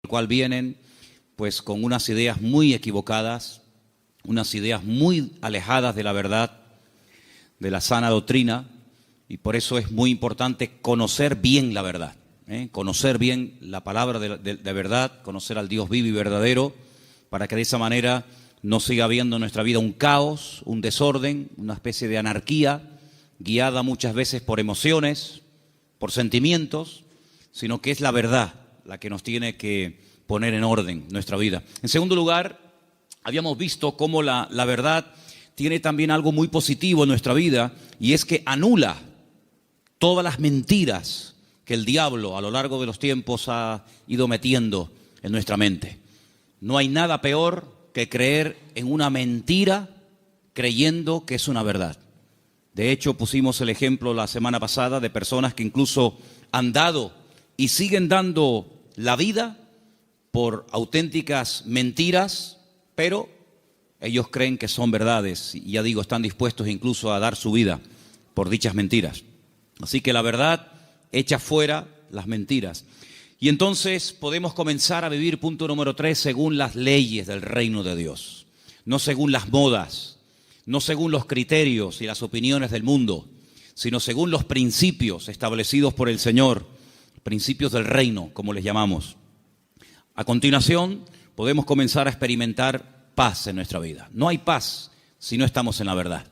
cual vienen pues con unas ideas muy equivocadas, unas ideas muy alejadas de la verdad, de la sana doctrina, y por eso es muy importante conocer bien la verdad, conocer bien la palabra de verdad, conocer al Dios vivo y verdadero, para que de esa manera no siga habiendo en nuestra vida un caos, un desorden, una especie de anarquía, guiada muchas veces por emociones, por sentimientos, sino que es la verdad la que nos tiene que poner en orden nuestra vida. En segundo lugar, habíamos visto cómo la verdad tiene también algo muy positivo en nuestra vida, y es que anula todas las mentiras que el diablo a lo largo de los tiempos ha ido metiendo en nuestra mente. No hay nada peor que creer en una mentira creyendo que es una verdad. De hecho, pusimos el ejemplo la semana pasada de personas que incluso han dado y siguen dando la vida por auténticas mentiras, pero ellos creen que son verdades y ya digo, están dispuestos incluso a dar su vida por dichas mentiras. Así que la verdad echa fuera las mentiras. Y entonces podemos comenzar a vivir, punto número 3, según las leyes del reino de Dios. No según las modas, no según los criterios y las opiniones del mundo, sino según los principios establecidos por el Señor, principios del reino, como les llamamos. A continuación, podemos comenzar a experimentar paz en nuestra vida. No hay paz si no estamos en la verdad.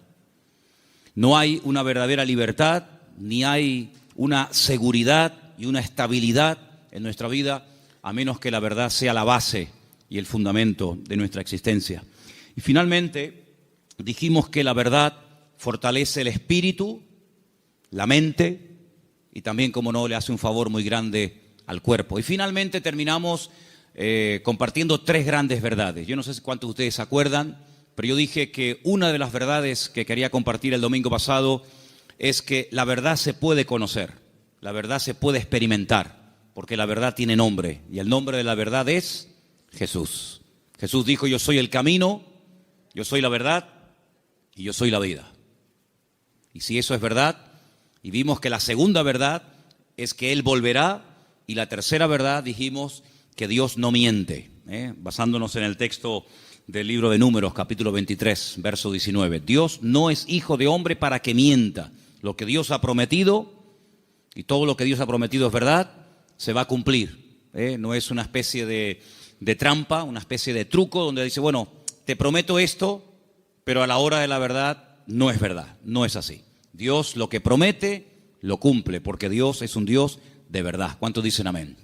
No hay una verdadera libertad, ni hay una seguridad y una estabilidad en nuestra vida, a menos que la verdad sea la base y el fundamento de nuestra existencia. Y finalmente, dijimos que la verdad fortalece el espíritu, la mente, y también, como no, le hace un favor muy grande al cuerpo. Y finalmente terminamos compartiendo 3 grandes verdades. Yo no sé cuántos de ustedes se acuerdan, pero yo dije que una de las verdades que quería compartir el domingo pasado es que la verdad se puede conocer, la verdad se puede experimentar, porque la verdad tiene nombre, y el nombre de la verdad es Jesús. Jesús dijo: yo soy el camino, yo soy la verdad y yo soy la vida. Y si eso es verdad, y vimos que la segunda verdad es que Él volverá, y la tercera verdad dijimos que Dios no miente, basándonos en el texto del libro de Números, capítulo 23, verso 19. Dios no es hijo de hombre para que mienta. Lo que Dios ha prometido, y todo lo que Dios ha prometido es verdad, se va a cumplir. No es una especie de trampa, una especie de truco donde dice, bueno, te prometo esto, pero a la hora de la verdad no es verdad, no es así. Dios lo que promete, lo cumple, porque Dios es un Dios de verdad. ¿Cuántos dicen amén?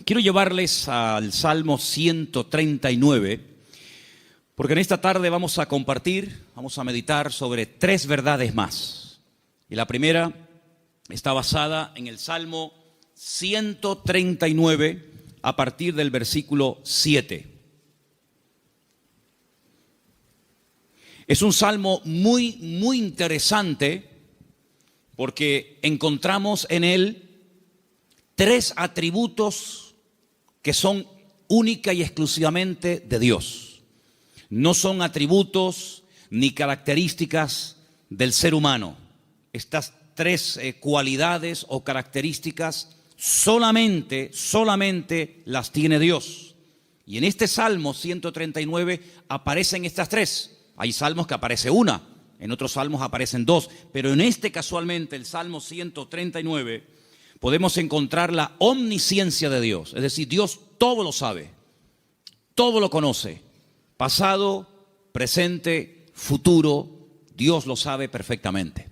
Quiero llevarles al Salmo 139, porque en esta tarde vamos a compartir, vamos a meditar sobre 3 verdades más. Y la primera está basada en el Salmo 139 a partir del versículo 7. Es un salmo muy, muy interesante porque encontramos en él 3 atributos que son única y exclusivamente de Dios. No son atributos ni características del ser humano. Estas 3 cualidades o características solamente las tiene Dios. Y en este Salmo 139 aparecen estas 3. Hay salmos que aparece una, en otros salmos aparecen 2, pero en este casualmente, el Salmo 139, podemos encontrar la omnisciencia de Dios. Es decir, Dios todo lo sabe, todo lo conoce, pasado, presente, futuro, Dios lo sabe perfectamente.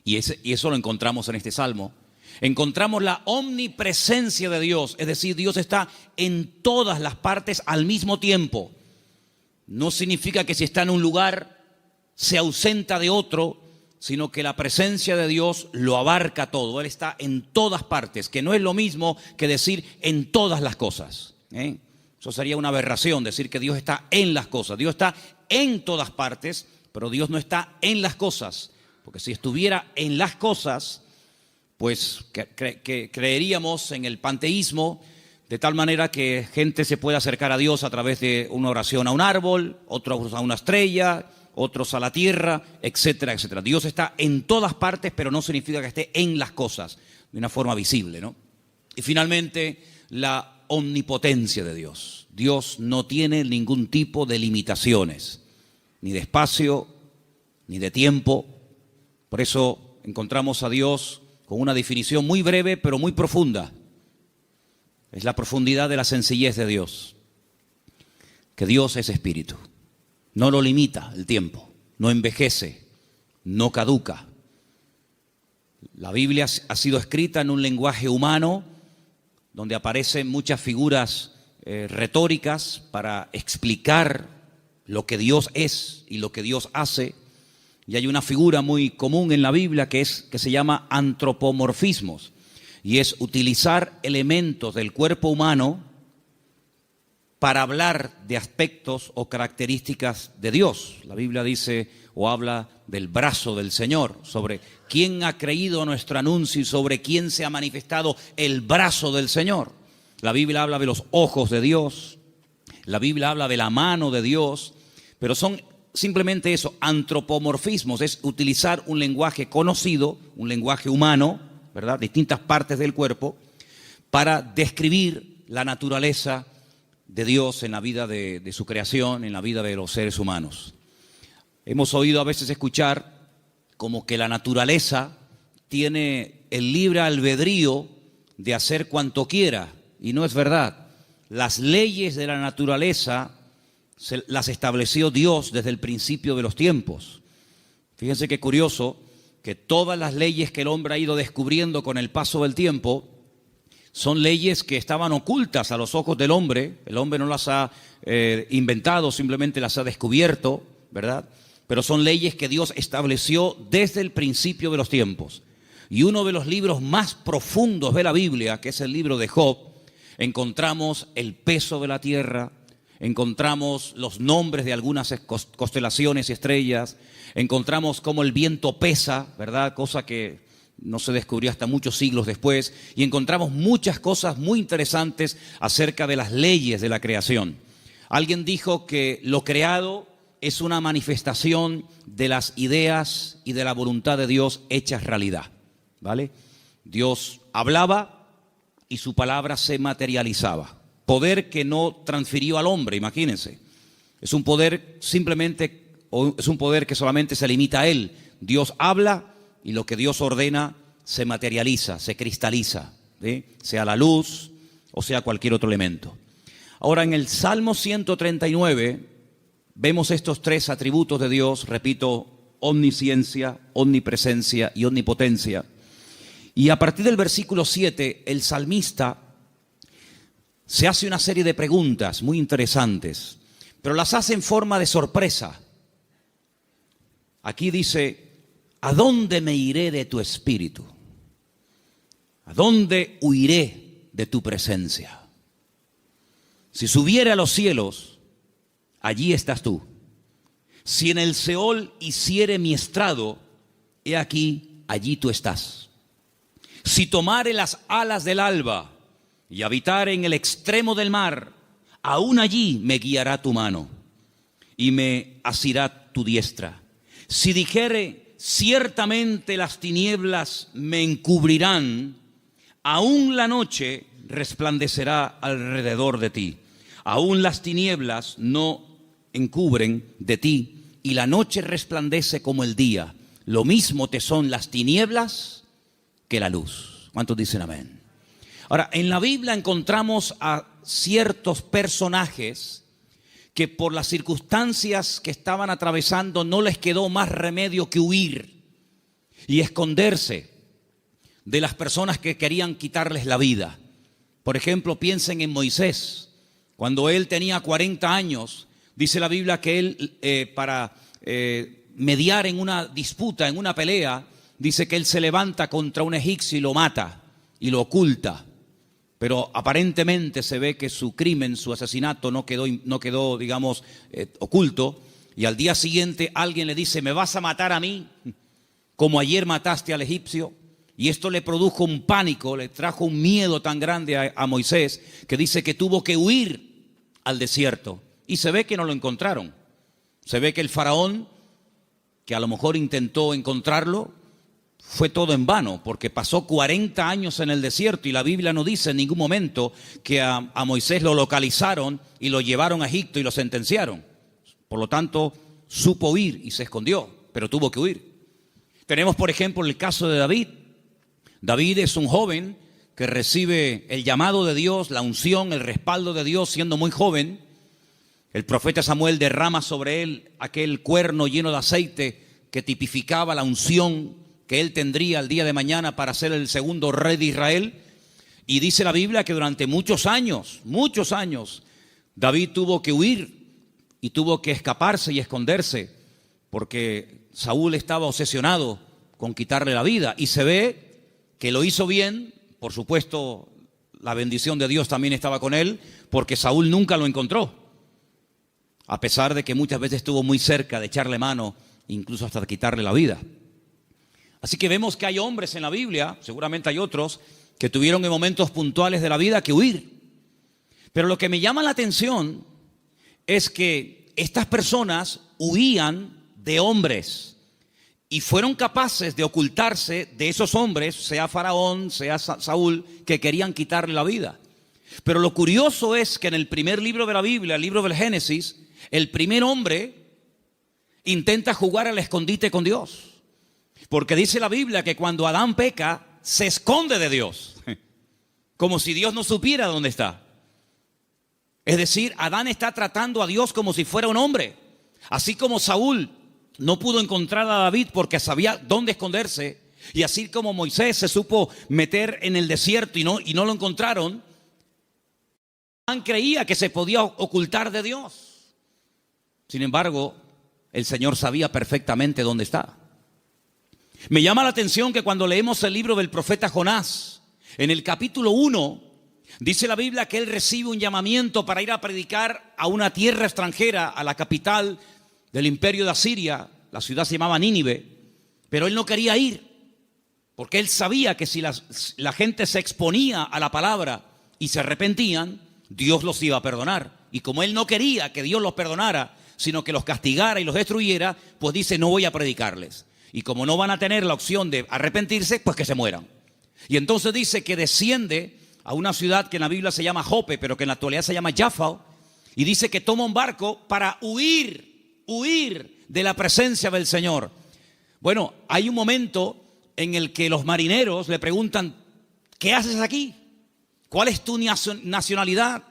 Y eso lo encontramos en este salmo. Encontramos la omnipresencia de Dios, es decir, Dios está en todas las partes al mismo tiempo. No significa que si está en un lugar se ausenta de otro, sino que la presencia de Dios lo abarca todo. Él está en todas partes, que no es lo mismo que decir en todas las cosas. Eso sería una aberración, decir que Dios está en las cosas. Dios está en todas partes, pero Dios no está en las cosas. Porque si estuviera en las cosas, pues creeríamos en el panteísmo, de tal manera que gente se puede acercar a Dios a través de una oración a un árbol, otros a una estrella, otros a la tierra, etcétera, etcétera. Dios está en todas partes, pero no significa que esté en las cosas de una forma visible, ¿no? Y finalmente, la omnipotencia de Dios. Dios no tiene ningún tipo de limitaciones, ni de espacio, ni de tiempo. Por eso encontramos a Dios con una definición muy breve, pero muy profunda. Es la profundidad de la sencillez de Dios. Que Dios es espíritu. No lo limita el tiempo, no envejece, no caduca. La Biblia ha sido escrita en un lenguaje humano donde aparecen muchas figuras retóricas para explicar lo que Dios es y lo que Dios hace. Y hay una figura muy común en la Biblia que se llama antropomorfismos, y es utilizar elementos del cuerpo humano para hablar de aspectos o características de Dios. La Biblia dice o habla del brazo del Señor, sobre quién ha creído nuestro anuncio y sobre quién se ha manifestado el brazo del Señor. La Biblia habla de los ojos de Dios, la Biblia habla de la mano de Dios, pero son simplemente eso, antropomorfismos, es utilizar un lenguaje conocido, un lenguaje humano, ¿verdad?, distintas partes del cuerpo, para describir la naturaleza de Dios en la vida de su creación, en la vida de los seres humanos. Hemos oído a veces escuchar como que la naturaleza tiene el libre albedrío de hacer cuanto quiera, y no es verdad. Las leyes de la naturaleza las estableció Dios desde el principio de los tiempos. Fíjense qué curioso que todas las leyes que el hombre ha ido descubriendo con el paso del tiempo son leyes que estaban ocultas a los ojos del hombre. El hombre no las ha inventado, simplemente las ha descubierto, ¿verdad? Pero son leyes que Dios estableció desde el principio de los tiempos. Y uno de los libros más profundos de la Biblia, que es el libro de Job, encontramos el peso de la tierra, encontramos los nombres de algunas constelaciones y estrellas, encontramos cómo el viento pesa, ¿verdad? Cosa que no se descubrió hasta muchos siglos después, y encontramos muchas cosas muy interesantes acerca de las leyes de la creación. Alguien dijo que lo creado es una manifestación de las ideas y de la voluntad de Dios hechas realidad, ¿vale? Dios hablaba y su palabra se materializaba. Poder que no transfirió al hombre, imagínense. Es un poder simplemente, o es un poder que solamente se limita a él. Dios habla y lo que Dios ordena se materializa, se cristaliza, ¿sí? Sea la luz o sea cualquier otro elemento. Ahora, en el Salmo 139 vemos estos tres atributos de Dios, repito, omnisciencia, omnipresencia y omnipotencia. Y a partir del versículo 7, el salmista se hace una serie de preguntas muy interesantes, pero las hace en forma de sorpresa. Aquí dice: ¿a dónde me iré de tu espíritu? ¿A dónde huiré de tu presencia? Si subiere a los cielos, allí estás tú. Si en el Seol hiciere mi estrado, he aquí, allí tú estás. Si tomare las alas del alba y habitare en el extremo del mar, aún allí me guiará tu mano y me asirá tu diestra. Si dijere, ciertamente las tinieblas me encubrirán, aún la noche resplandecerá alrededor de ti. Aún las tinieblas no encubren de ti, y la noche resplandece como el día. Lo mismo te son las tinieblas que la luz. ¿Cuántos dicen amén? Ahora, en la Biblia encontramos a ciertos personajes que por las circunstancias que estaban atravesando no les quedó más remedio que huir y esconderse de las personas que querían quitarles la vida. Por ejemplo, piensen en Moisés. Cuando él tenía 40 años, dice la Biblia que él, para mediar en una disputa, en una pelea, dice que él se levanta contra un egipcio y lo mata y lo oculta. Pero aparentemente se ve que su crimen, su asesinato no quedó, digamos, oculto. Y al día siguiente alguien le dice: ¿me vas a matar a mí como ayer mataste al egipcio? Y esto le produjo un pánico, le trajo un miedo tan grande a Moisés, que dice que tuvo que huir al desierto. Y se ve que no lo encontraron. Se ve que el faraón, que a lo mejor intentó encontrarlo, fue todo en vano, porque pasó 40 años en el desierto y la Biblia no dice en ningún momento que a Moisés lo localizaron y lo llevaron a Egipto y lo sentenciaron. Por lo tanto, supo huir y se escondió, pero tuvo que huir. Tenemos, por ejemplo, el caso de David. David es un joven que recibe el llamado de Dios, la unción, el respaldo de Dios siendo muy joven. El profeta Samuel derrama sobre él aquel cuerno lleno de aceite que tipificaba la unción que él tendría el día de mañana para ser el segundo rey de Israel. Y dice la Biblia que durante muchos años, David tuvo que huir y tuvo que escaparse y esconderse porque Saúl estaba obsesionado con quitarle la vida. Y se ve que lo hizo bien, por supuesto, la bendición de Dios también estaba con él, porque Saúl nunca lo encontró, a pesar de que muchas veces estuvo muy cerca de echarle mano, incluso hasta de quitarle la vida. Así que vemos que hay hombres en la Biblia, seguramente hay otros, que tuvieron en momentos puntuales de la vida que huir. Pero lo que me llama la atención es que estas personas huían de hombres y fueron capaces de ocultarse de esos hombres, sea Faraón, sea Saúl, que querían quitarle la vida. Pero lo curioso es que en el primer libro de la Biblia, el libro del Génesis, el primer hombre intenta jugar al escondite con Dios. Porque dice la Biblia que cuando Adán peca, se esconde de Dios, como si Dios no supiera dónde está. Es decir, Adán está tratando a Dios como si fuera un hombre. Así como Saúl no pudo encontrar a David porque sabía dónde esconderse, y así como Moisés se supo meter en el desierto y no lo encontraron, Adán creía que se podía ocultar de Dios. Sin embargo, el Señor sabía perfectamente dónde está. Me llama la atención que cuando leemos el libro del profeta Jonás, en el capítulo 1, dice la Biblia que él recibe un llamamiento para ir a predicar a una tierra extranjera, a la capital del imperio de Asiria. La ciudad se llamaba Nínive, pero él no quería ir, porque él sabía que si la gente se exponía a la palabra y se arrepentían, Dios los iba a perdonar. Y como él no quería que Dios los perdonara, sino que los castigara y los destruyera, pues dice, no voy a predicarles. Y como no van a tener la opción de arrepentirse, pues que se mueran. Y entonces dice que desciende a una ciudad que en la Biblia se llama Jope, pero que en la actualidad se llama Jaffa, y dice que toma un barco para huir de la presencia del Señor. Bueno, hay un momento en el que los marineros le preguntan, ¿qué haces aquí? ¿Cuál es tu nacionalidad?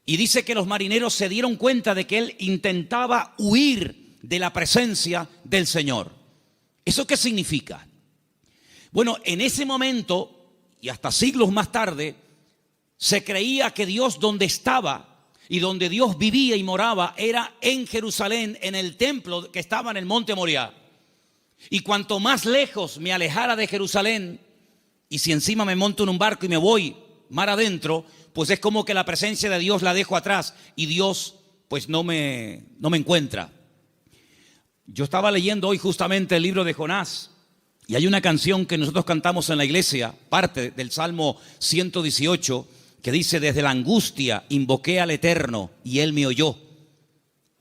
Y dice que los marineros se dieron cuenta de que él intentaba huir de la presencia del Señor. ¿Eso qué significa? Bueno, en ese momento, y hasta siglos más tarde, se creía que Dios donde estaba y donde Dios vivía y moraba era en Jerusalén, en el templo que estaba en el monte Moriah. Y cuanto más lejos me alejara de Jerusalén, y si encima me monto en un barco y me voy mar adentro, pues es como que la presencia de Dios la dejo atrás y Dios pues no me encuentra. Yo estaba leyendo hoy justamente el libro de Jonás y hay una canción que nosotros cantamos en la iglesia, parte del Salmo 118, que dice, desde la angustia invoqué al Eterno y Él me oyó.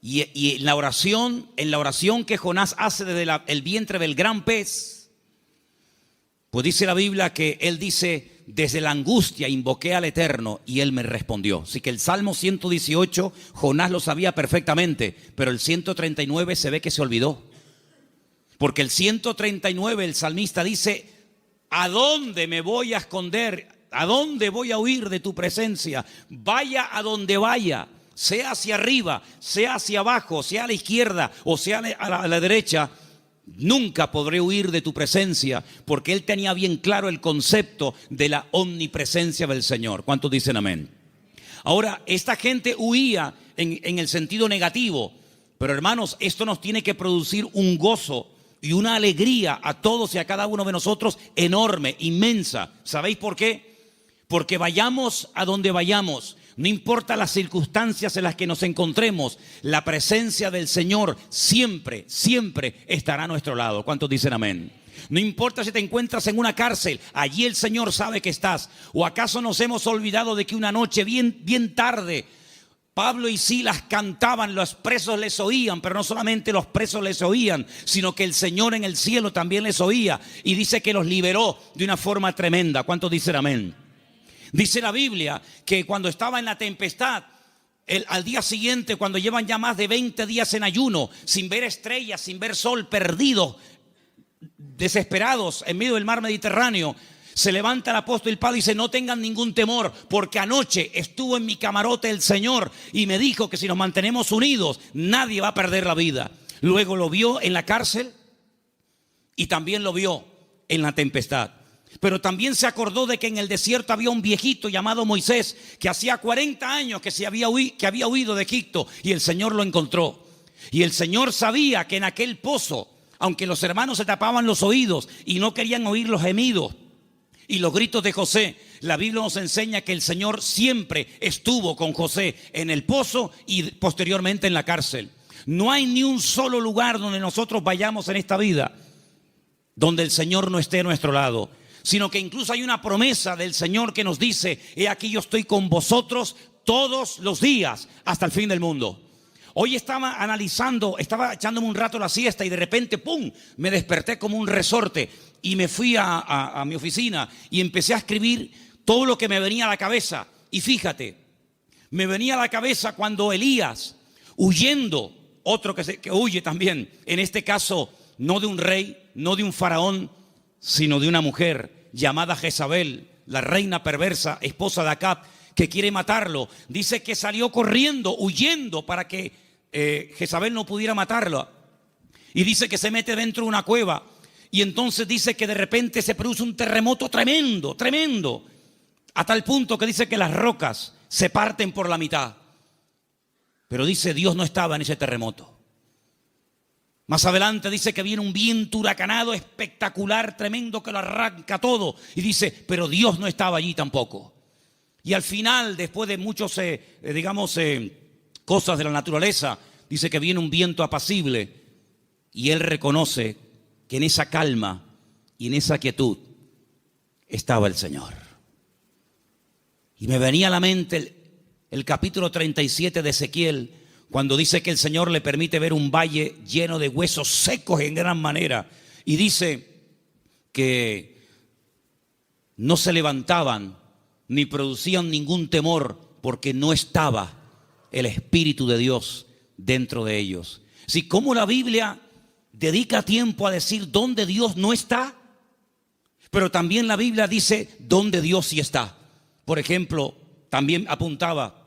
Y en la oración que Jonás hace desde el vientre del gran pez, pues dice la Biblia que él dice, desde la angustia invoqué al Eterno y Él me respondió. Así que el Salmo 118, Jonás lo sabía perfectamente, pero el 139 se ve que se olvidó. Porque el 139, el salmista dice, ¿a dónde me voy a esconder? ¿A dónde voy a huir de tu presencia? Vaya a donde vaya, sea hacia arriba, sea hacia abajo, sea a la izquierda o sea a la derecha, nunca podré huir de tu presencia, porque él tenía bien claro el concepto de la omnipresencia del Señor. ¿Cuántos dicen amén? Ahora, esta gente huía en el sentido negativo, pero hermanos, esto nos tiene que producir un gozo y una alegría a todos y a cada uno de nosotros enorme, inmensa. ¿Sabéis por qué? Porque vayamos a donde vayamos, no importa las circunstancias en las que nos encontremos, la presencia del Señor siempre, siempre estará a nuestro lado. ¿Cuántos dicen amén? No importa si te encuentras en una cárcel, allí el Señor sabe que estás. ¿O acaso nos hemos olvidado de que una noche bien tarde Pablo y Silas cantaban, los presos les oían, pero no solamente los presos les oían, sino que el Señor en el cielo también les oía. Y dice que los liberó de una forma tremenda. ¿Cuántos dicen amén? Dice la Biblia que cuando estaba en la tempestad, al día siguiente, cuando llevan ya más de 20 días en ayuno, sin ver estrellas, sin ver sol, perdidos, desesperados en medio del mar Mediterráneo, se levanta el apóstol Pablo y dice: no tengan ningún temor, porque anoche estuvo en mi camarote el Señor y me dijo que si nos mantenemos unidos, nadie va a perder la vida. Luego lo vio en la cárcel y también lo vio en la tempestad. Pero también se acordó de que en el desierto había un viejito llamado Moisés, que hacía 40 años que había huido de Egipto, y el Señor lo encontró. Y el Señor sabía que en aquel pozo, aunque los hermanos se tapaban los oídos y no querían oír los gemidos y los gritos de José, la Biblia nos enseña que el Señor siempre estuvo con José en el pozo y posteriormente en la cárcel. No hay ni un solo lugar donde nosotros vayamos en esta vida donde el Señor no esté a nuestro lado, sino que incluso hay una promesa del Señor que nos dice: he aquí yo estoy con vosotros todos los días hasta el fin del mundo. Hoy estaba analizando, estaba echándome un rato la siesta y de repente, ¡pum!, me desperté como un resorte y me fui a mi oficina y empecé a escribir todo lo que me venía a la cabeza. Y fíjate, me venía a la cabeza cuando Elías, huyendo, otro que huye también, en este caso no de un rey, no de un faraón, sino de una mujer llamada Jezabel, la reina perversa, esposa de Acab, que quiere matarlo. Dice que salió corriendo, huyendo para que Jezabel no pudiera matarlo. Y dice que se mete dentro de una cueva. Y entonces dice que de repente se produce un terremoto tremendo, tremendo, a tal punto que dice que las rocas se parten por la mitad. Pero dice, Dios no estaba en ese terremoto. Más adelante dice que viene un viento huracanado espectacular, tremendo, que lo arranca todo. Y dice, pero Dios no estaba allí tampoco. Y al final, después de muchos, cosas de la naturaleza, dice que viene un viento apacible. Y él reconoce que en esa calma y en esa quietud estaba el Señor. Y me venía a la mente el capítulo 37 de Ezequiel, cuando dice que el Señor le permite ver un valle lleno de huesos secos en gran manera. Y dice que no se levantaban ni producían ningún temor porque no estaba el Espíritu de Dios dentro de ellos. Si como la Biblia dedica tiempo a decir dónde Dios no está, pero también la Biblia dice dónde Dios sí está. Por ejemplo, también apuntaba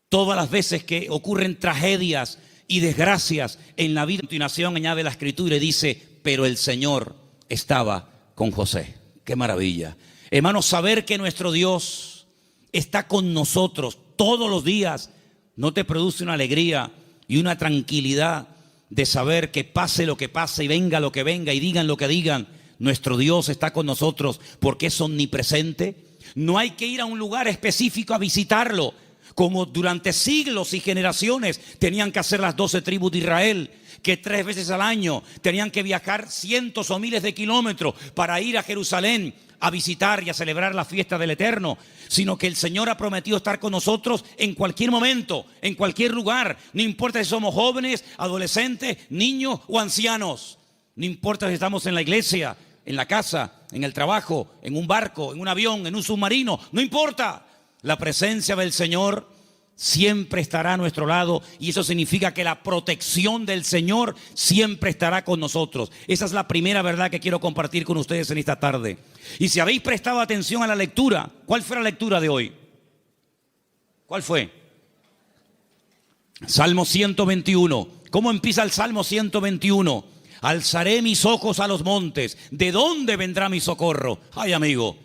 todas las veces que ocurren tragedias y desgracias en la vida. A continuación añade la Escritura y dice, pero el Señor estaba con José. ¡Qué maravilla! Hermanos, saber que nuestro Dios está con nosotros todos los días, ¿no te produce una alegría y una tranquilidad de saber que pase lo que pase y venga lo que venga y digan lo que digan, nuestro Dios está con nosotros porque es omnipresente? No hay que ir a un lugar específico a visitarlo, como durante siglos y generaciones tenían que hacer las 12 tribus de Israel, que 3 veces al año tenían que viajar cientos o miles de kilómetros para ir a Jerusalén a visitar y a celebrar la fiesta del Eterno, sino que el Señor ha prometido estar con nosotros en cualquier momento, en cualquier lugar. No importa si somos jóvenes, adolescentes, niños o ancianos. No importa si estamos en la iglesia, en la casa, en el trabajo, en un barco, en un avión, en un submarino. No importa. La presencia del Señor siempre estará a nuestro lado y eso significa que la protección del Señor siempre estará con nosotros. Esa es la primera verdad que quiero compartir con ustedes en esta tarde. Y si habéis prestado atención a la lectura, ¿cuál fue la lectura de hoy? ¿Cuál fue? Salmo 121. ¿Cómo empieza el Salmo 121? Alzaré mis ojos a los montes. ¿De dónde vendrá mi socorro? Ay, amigo,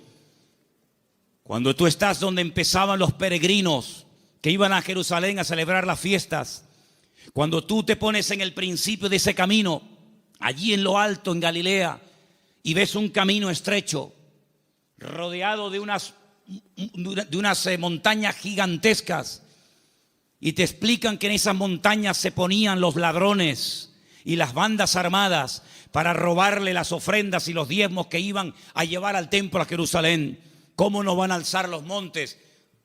cuando tú estás donde empezaban los peregrinos que iban a Jerusalén a celebrar las fiestas, cuando tú te pones en el principio de ese camino, allí en lo alto, en Galilea, y ves un camino estrecho, rodeado de unas montañas gigantescas, y te explican que en esas montañas se ponían los ladrones y las bandas armadas para robarle las ofrendas y los diezmos que iban a llevar al templo a Jerusalén. ¿Cómo nos van a alzar los montes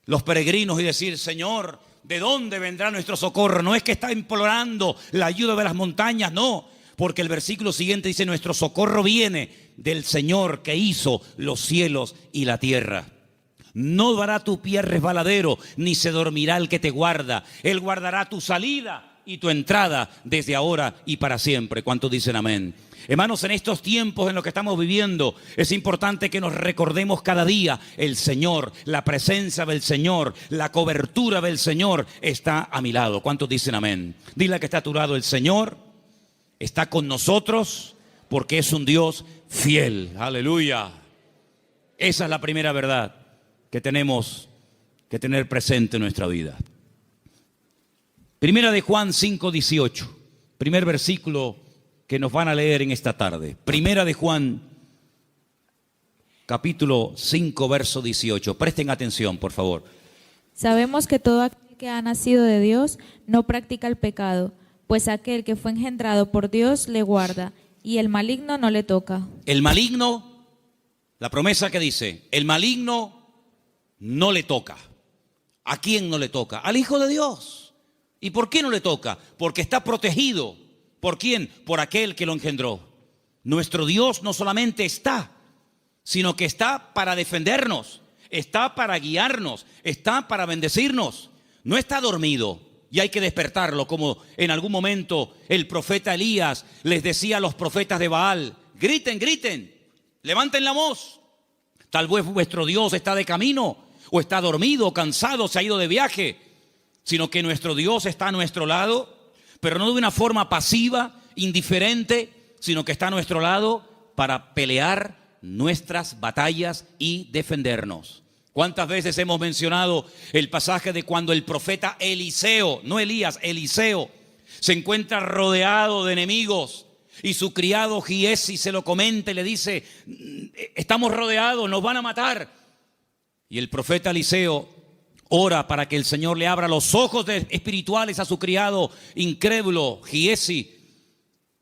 los peregrinos y decir, Señor, ¿De dónde vendrá nuestro socorro? No es que está implorando la ayuda de las montañas, no. Porque el versículo siguiente dice, nuestro socorro viene del Señor que hizo los cielos y la tierra. No dará tu pie resbaladero, ni se dormirá el que te guarda. Él guardará tu salida y tu entrada desde ahora y para siempre. ¿Cuántos dicen amén? Hermanos, en estos tiempos en los que estamos viviendo, es importante que nos recordemos cada día el Señor, la presencia del Señor, la cobertura del Señor está a mi lado. ¿Cuántos dicen amén? Dile que está a tu lado, el Señor está con nosotros porque es un Dios fiel. Aleluya. Esa es la primera verdad que tenemos que tener presente en nuestra vida. Primera de Juan 5:18, primer versículo que nos van a leer en esta tarde. Primera de Juan, capítulo 5, verso 18. Presten atención, por favor. Sabemos que todo aquel que ha nacido de Dios no practica el pecado, pues aquel que fue engendrado por Dios le guarda, y el maligno no le toca. El maligno, la promesa que dice, el maligno no le toca. ¿A quién no le toca? Al Hijo de Dios. ¿Y por qué no le toca? Porque está protegido. ¿Por quién? Por aquel que lo engendró. Nuestro Dios no solamente está, sino que está para defendernos, está para guiarnos, está para bendecirnos. No está dormido y hay que despertarlo, como en algún momento el profeta Elías les decía a los profetas de Baal: griten, griten, levanten la voz. Tal vez vuestro Dios está de camino, o está dormido, o cansado, se ha ido de viaje, sino que nuestro Dios está a nuestro lado, pero no de una forma pasiva, indiferente, sino que está a nuestro lado para pelear nuestras batallas y defendernos. ¿Cuántas veces hemos mencionado el pasaje de cuando el profeta Eliseo, no Elías, Eliseo, se encuentra rodeado de enemigos y su criado Giesi se lo comenta y le dice: estamos rodeados, nos van a matar? Y el profeta Eliseo ora para que el Señor le abra los ojos espirituales a su criado incrédulo Giesi,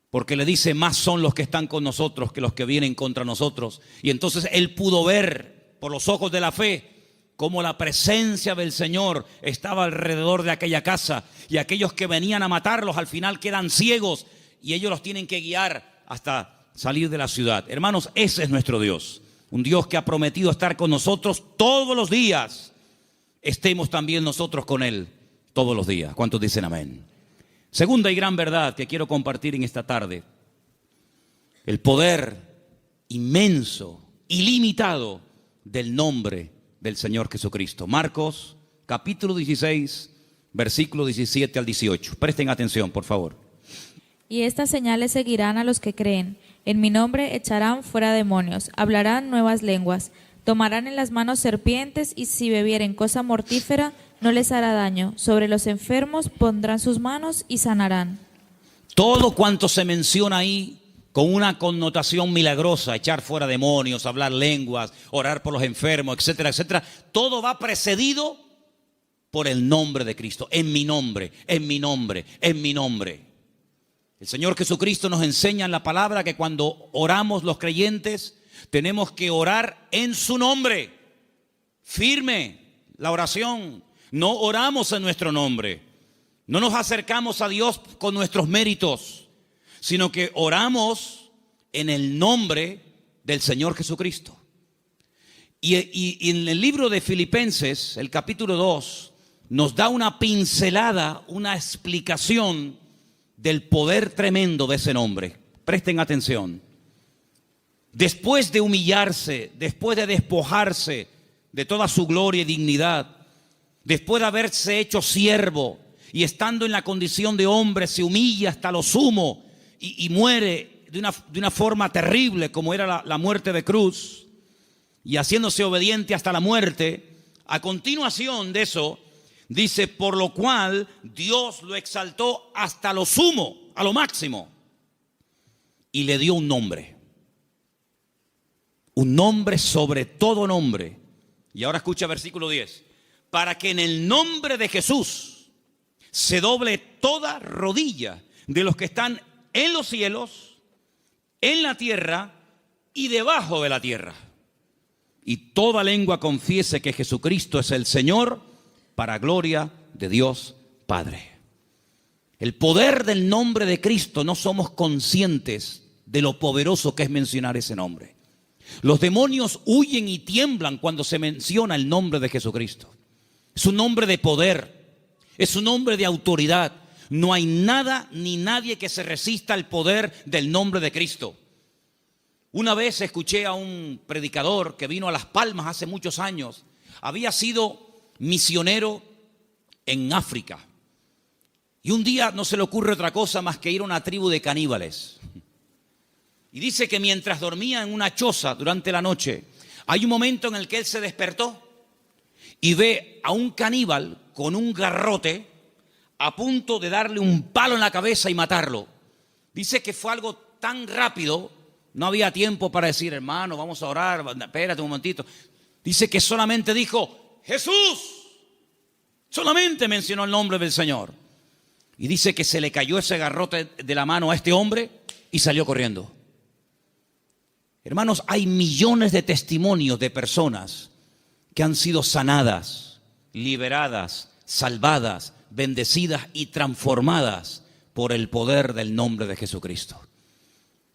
porque le dice: más son los que están con nosotros que los que vienen contra nosotros. Y entonces él pudo ver por los ojos de la fe cómo la presencia del Señor estaba alrededor de aquella casa, y aquellos que venían a matarlos al final quedan ciegos y ellos los tienen que guiar hasta salir de la ciudad. Hermanos, ese es nuestro Dios, un Dios que ha prometido estar con nosotros todos los días. Estemos también nosotros con Él todos los días. ¿Cuántos dicen amén? Segunda y gran verdad que quiero compartir en esta tarde: el poder inmenso, ilimitado del nombre del Señor Jesucristo. Marcos capítulo 16, versículo 17 al 18. Presten atención, por favor. Y estas señales seguirán a los que creen. En mi nombre echarán fuera demonios, hablarán nuevas lenguas, tomarán en las manos serpientes, y si bebieren cosa mortífera no les hará daño. Sobre los enfermos pondrán sus manos y sanarán. Todo cuanto se menciona ahí con una connotación milagrosa, echar fuera demonios, hablar lenguas, orar por los enfermos, etcétera, etcétera, todo va precedido por el nombre de Cristo. En mi nombre, en mi nombre, en mi nombre. El Señor Jesucristo nos enseña en la palabra que cuando oramos los creyentes, tenemos que orar en su nombre. Firme la oración. No oramos en nuestro nombre. No nos acercamos a Dios con nuestros méritos, sino que oramos en el nombre del Señor Jesucristo. Y en el libro de Filipenses, el capítulo 2, nos da una pincelada, una explicación del poder tremendo de ese nombre. Presten atención. Después de humillarse, después de despojarse de toda su gloria y dignidad, después de haberse hecho siervo y estando en la condición de hombre, se humilla hasta lo sumo y muere de una forma terrible, como era la muerte de cruz, y haciéndose obediente hasta la muerte. A continuación de eso dice: por lo cual Dios lo exaltó hasta lo sumo, a lo máximo, y le dio un nombre sobre todo nombre. Y ahora escucha versículo 10: para que en el nombre de Jesús se doble toda rodilla de los que están en los cielos, en la tierra y debajo de la tierra, y toda lengua confiese que Jesucristo es el Señor, para gloria de Dios Padre. El poder del nombre de Cristo, no somos conscientes de lo poderoso que es mencionar ese nombre. Los demonios huyen y tiemblan cuando se menciona el nombre de Jesucristo. Es un nombre de poder, es un nombre de autoridad. No hay nada ni nadie que se resista al poder del nombre de Cristo. Una vez escuché a un predicador que vino a Las Palmas hace muchos años. Había sido misionero en África. Y un día no se le ocurre otra cosa más que ir a una tribu de caníbales. Y dice que mientras dormía en una choza durante la noche, hay un momento en el que él se despertó y ve a un caníbal con un garrote a punto de darle un palo en la cabeza y matarlo. Dice que fue algo tan rápido, no había tiempo para decir, hermano, vamos a orar, espérate un momentito. Dice que solamente dijo, Jesús. Solamente mencionó el nombre del Señor. Y dice que se le cayó ese garrote de la mano a este hombre y salió corriendo. Hermanos, hay millones de testimonios de personas que han sido sanadas, liberadas, salvadas, bendecidas y transformadas por el poder del nombre de Jesucristo.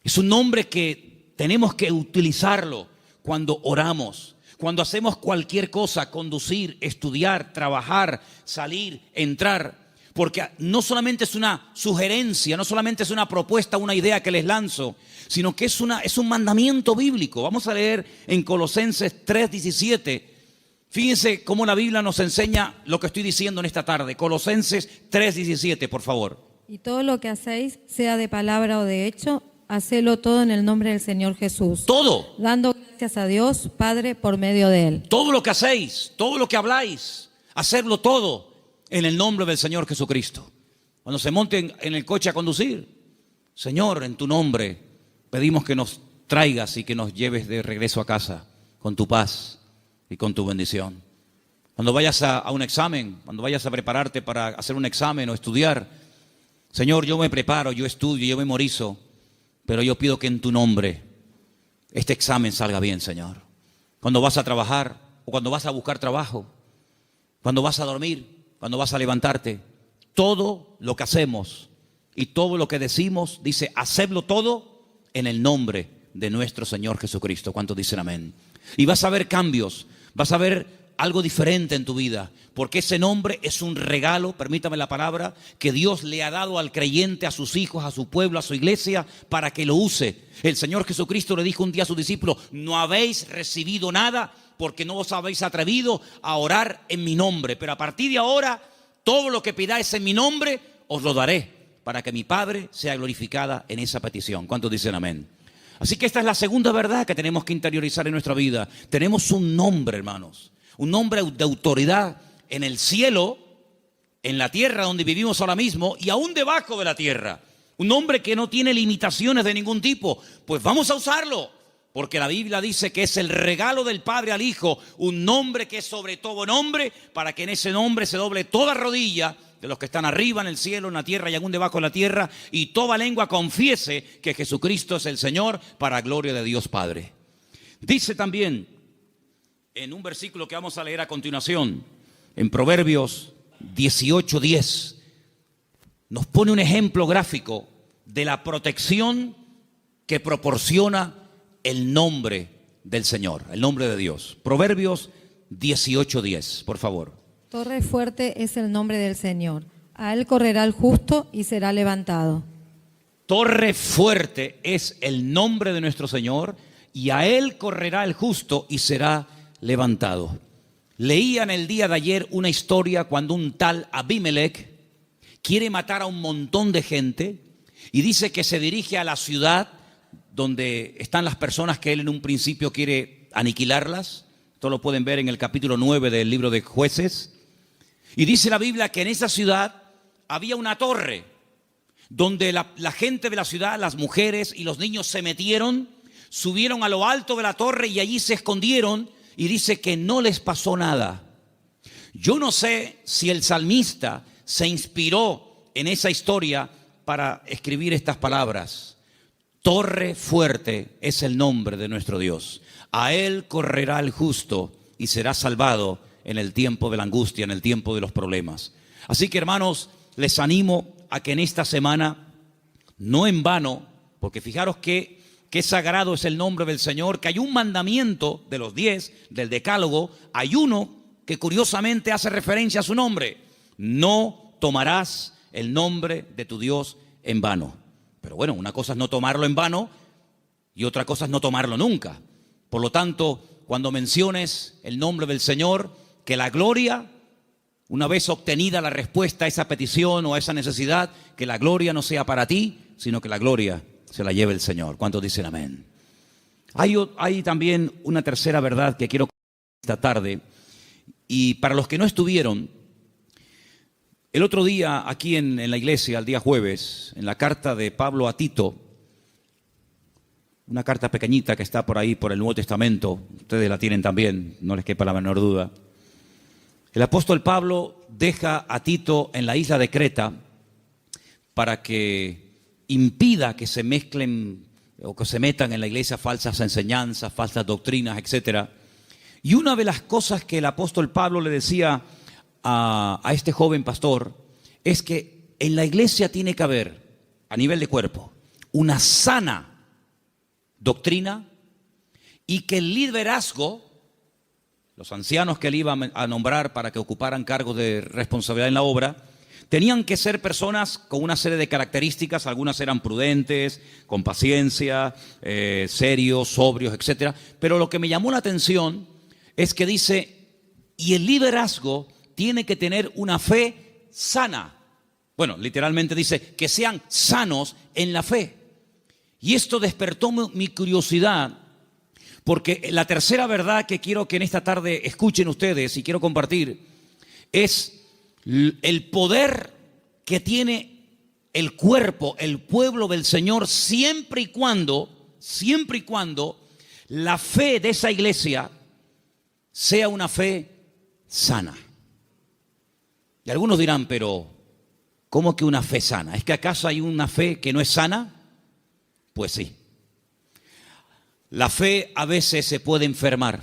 Es un nombre que tenemos que utilizarlo cuando oramos, cuando hacemos cualquier cosa, conducir, estudiar, trabajar, salir, entrar. Porque no solamente es una sugerencia, no solamente es una propuesta, una idea que les lanzo, sino que es un mandamiento bíblico. Vamos a leer en Colosenses 3:17. Fíjense cómo la Biblia nos enseña lo que estoy diciendo en esta tarde. Colosenses 3:17, por favor. Y todo lo que hacéis, sea de palabra o de hecho, hacedlo todo en el nombre del Señor Jesús. Todo. Dando gracias a Dios, Padre, por medio de Él. Todo lo que hacéis, todo lo que habláis, hacerlo todo en el nombre del Señor Jesucristo. Cuando se monten en el coche a conducir, Señor, en tu nombre pedimos que nos traigas y que nos lleves de regreso a casa con tu paz y con tu bendición. Cuando vayas a un examen, cuando vayas a prepararte para hacer un examen o estudiar, Señor, yo me preparo, yo estudio, yo memorizo, pero yo pido que en tu nombre este examen salga bien, Señor. Cuando vas a trabajar o cuando vas a buscar trabajo, cuando vas a dormir, cuando vas a levantarte, todo lo que hacemos y todo lo que decimos, dice, hacedlo todo en el nombre de nuestro Señor Jesucristo. ¿Cuántos dicen amén? Y vas a ver cambios, vas a ver algo diferente en tu vida, porque ese nombre es un regalo, permítame la palabra, que Dios le ha dado al creyente, a sus hijos, a su pueblo, a su iglesia, para que lo use. El Señor Jesucristo le dijo un día a sus discípulos, no habéis recibido nada porque no os habéis atrevido a orar en mi nombre, pero a partir de ahora, todo lo que pidáis en mi nombre, os lo daré, para que mi Padre sea glorificada en esa petición. ¿Cuántos dicen amén? Así que esta es la segunda verdad que tenemos que interiorizar en nuestra vida. Tenemos un nombre, hermanos, un nombre de autoridad en el cielo, en la tierra donde vivimos ahora mismo y aún debajo de la tierra. Un nombre que no tiene limitaciones de ningún tipo. Pues vamos a usarlo, porque la Biblia dice que es el regalo del Padre al Hijo, un nombre que es sobre todo nombre, para que en ese nombre se doble toda rodilla de los que están arriba en el cielo, en la tierra y aún debajo de la tierra, y toda lengua confiese que Jesucristo es el Señor, para gloria de Dios Padre. Dice también en un versículo que vamos a leer a continuación, en Proverbios 18:10, nos pone un ejemplo gráfico de la protección que proporciona el nombre del Señor, el nombre de Dios. Proverbios 18:10, por favor. Torre fuerte es el nombre del Señor. A Él correrá el justo y será levantado. Torre fuerte es el nombre de nuestro Señor y a Él correrá el justo y será levantado. Leía en el día de ayer una historia cuando un tal Abimelech quiere matar a un montón de gente y dice que se dirige a la ciudad donde están las personas que él en un principio quiere aniquilarlas. Esto lo pueden ver en el capítulo 9 del libro de Jueces. Y dice la Biblia que en esa ciudad había una torre donde la gente de la ciudad, las mujeres y los niños se metieron, subieron a lo alto de la torre y allí se escondieron, y dice que no les pasó nada. Yo no sé si el salmista se inspiró en esa historia para escribir estas palabras. Torre fuerte es el nombre de nuestro Dios. A Él correrá el justo y será salvado en el tiempo de la angustia, en el tiempo de los problemas. Así que, hermanos, les animo a que en esta semana, no en vano, porque fijaros que sagrado es el nombre del Señor, que hay un mandamiento de los 10, del decálogo, hay uno que curiosamente hace referencia a su nombre: no tomarás el nombre de tu Dios en vano. Pero bueno, una cosa es no tomarlo en vano y otra cosa es no tomarlo nunca. Por lo tanto, cuando menciones el nombre del Señor, que la gloria, una vez obtenida la respuesta a esa petición o a esa necesidad, que la gloria no sea para ti, sino que la gloria se la lleve el Señor. ¿Cuántos dicen amén? Hay también una tercera verdad que quiero compartir esta tarde. Y para los que no estuvieron, el otro día aquí en la iglesia, el día jueves, en la carta de Pablo a Tito, una carta pequeñita que está por ahí por el Nuevo Testamento, ustedes la tienen también, no les quepa la menor duda. El apóstol Pablo deja a Tito en la isla de Creta para que impida que se mezclen o que se metan en la iglesia falsas enseñanzas, falsas doctrinas, etc. Y una de las cosas que el apóstol Pablo le decía a este joven pastor es que en la iglesia tiene que haber, a nivel de cuerpo, una sana doctrina, y que el liderazgo, los ancianos que él iba a nombrar para que ocuparan cargos de responsabilidad en la obra, tenían que ser personas con una serie de características. Algunas eran prudentes, con paciencia, serios, sobrios, etc. Pero lo que me llamó la atención es que dice, y el liderazgo tiene que tener una fe sana. Bueno, literalmente dice que sean sanos en la fe. Y esto despertó mi curiosidad, porque la tercera verdad que quiero que en esta tarde escuchen ustedes y quiero compartir es el poder que tiene el cuerpo, el pueblo del Señor, siempre y cuando la fe de esa iglesia sea una fe sana. Y algunos dirán, pero ¿cómo que una fe sana? ¿Es que acaso hay una fe que no es sana? Pues sí. La fe a veces se puede enfermar.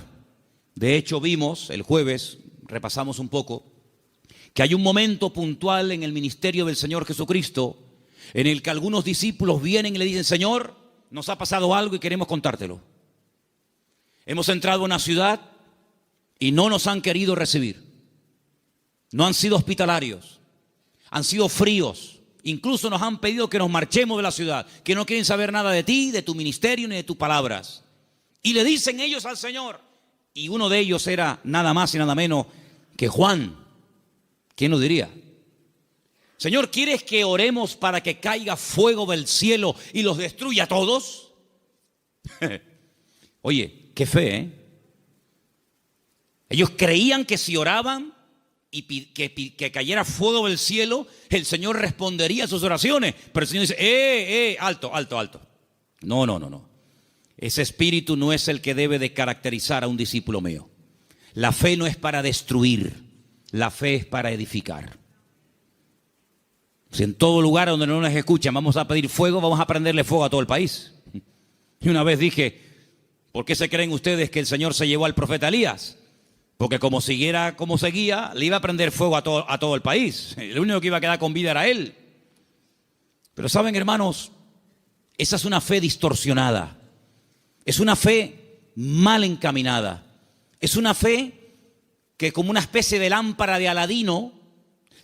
De hecho, vimos el jueves, repasamos un poco, que hay un momento puntual en el ministerio del Señor Jesucristo en el que algunos discípulos vienen y le dicen, Señor, nos ha pasado algo y queremos contártelo. Hemos entrado a una ciudad y no nos han querido recibir. No han sido hospitalarios, han sido fríos. Incluso nos han pedido que nos marchemos de la ciudad, que no quieren saber nada de ti, de tu ministerio, ni de tus palabras. Y le dicen ellos al Señor, y uno de ellos era nada más y nada menos que Juan. ¿Quién lo diría? Señor, ¿quieres que oremos para que caiga fuego del cielo y los destruya a todos? Oye, qué fe, ¿eh? Ellos creían que si oraban y que cayera fuego del cielo, el Señor respondería a sus oraciones. Pero el Señor dice, alto. No. Ese espíritu no es el que debe de caracterizar a un discípulo mío. La fe no es para destruir, la fe es para edificar. Si en todo lugar donde no nos escuchan vamos a pedir fuego, vamos a prenderle fuego a todo el país. Y una vez dije, ¿por qué se creen ustedes que el Señor se llevó al profeta Elías? Porque como siguiera como seguía, le iba a prender fuego a todo el país. El único que iba a quedar con vida era él. Pero saben, hermanos, esa es una fe distorsionada. Es una fe mal encaminada. Es una fe que, como una especie de lámpara de Aladino,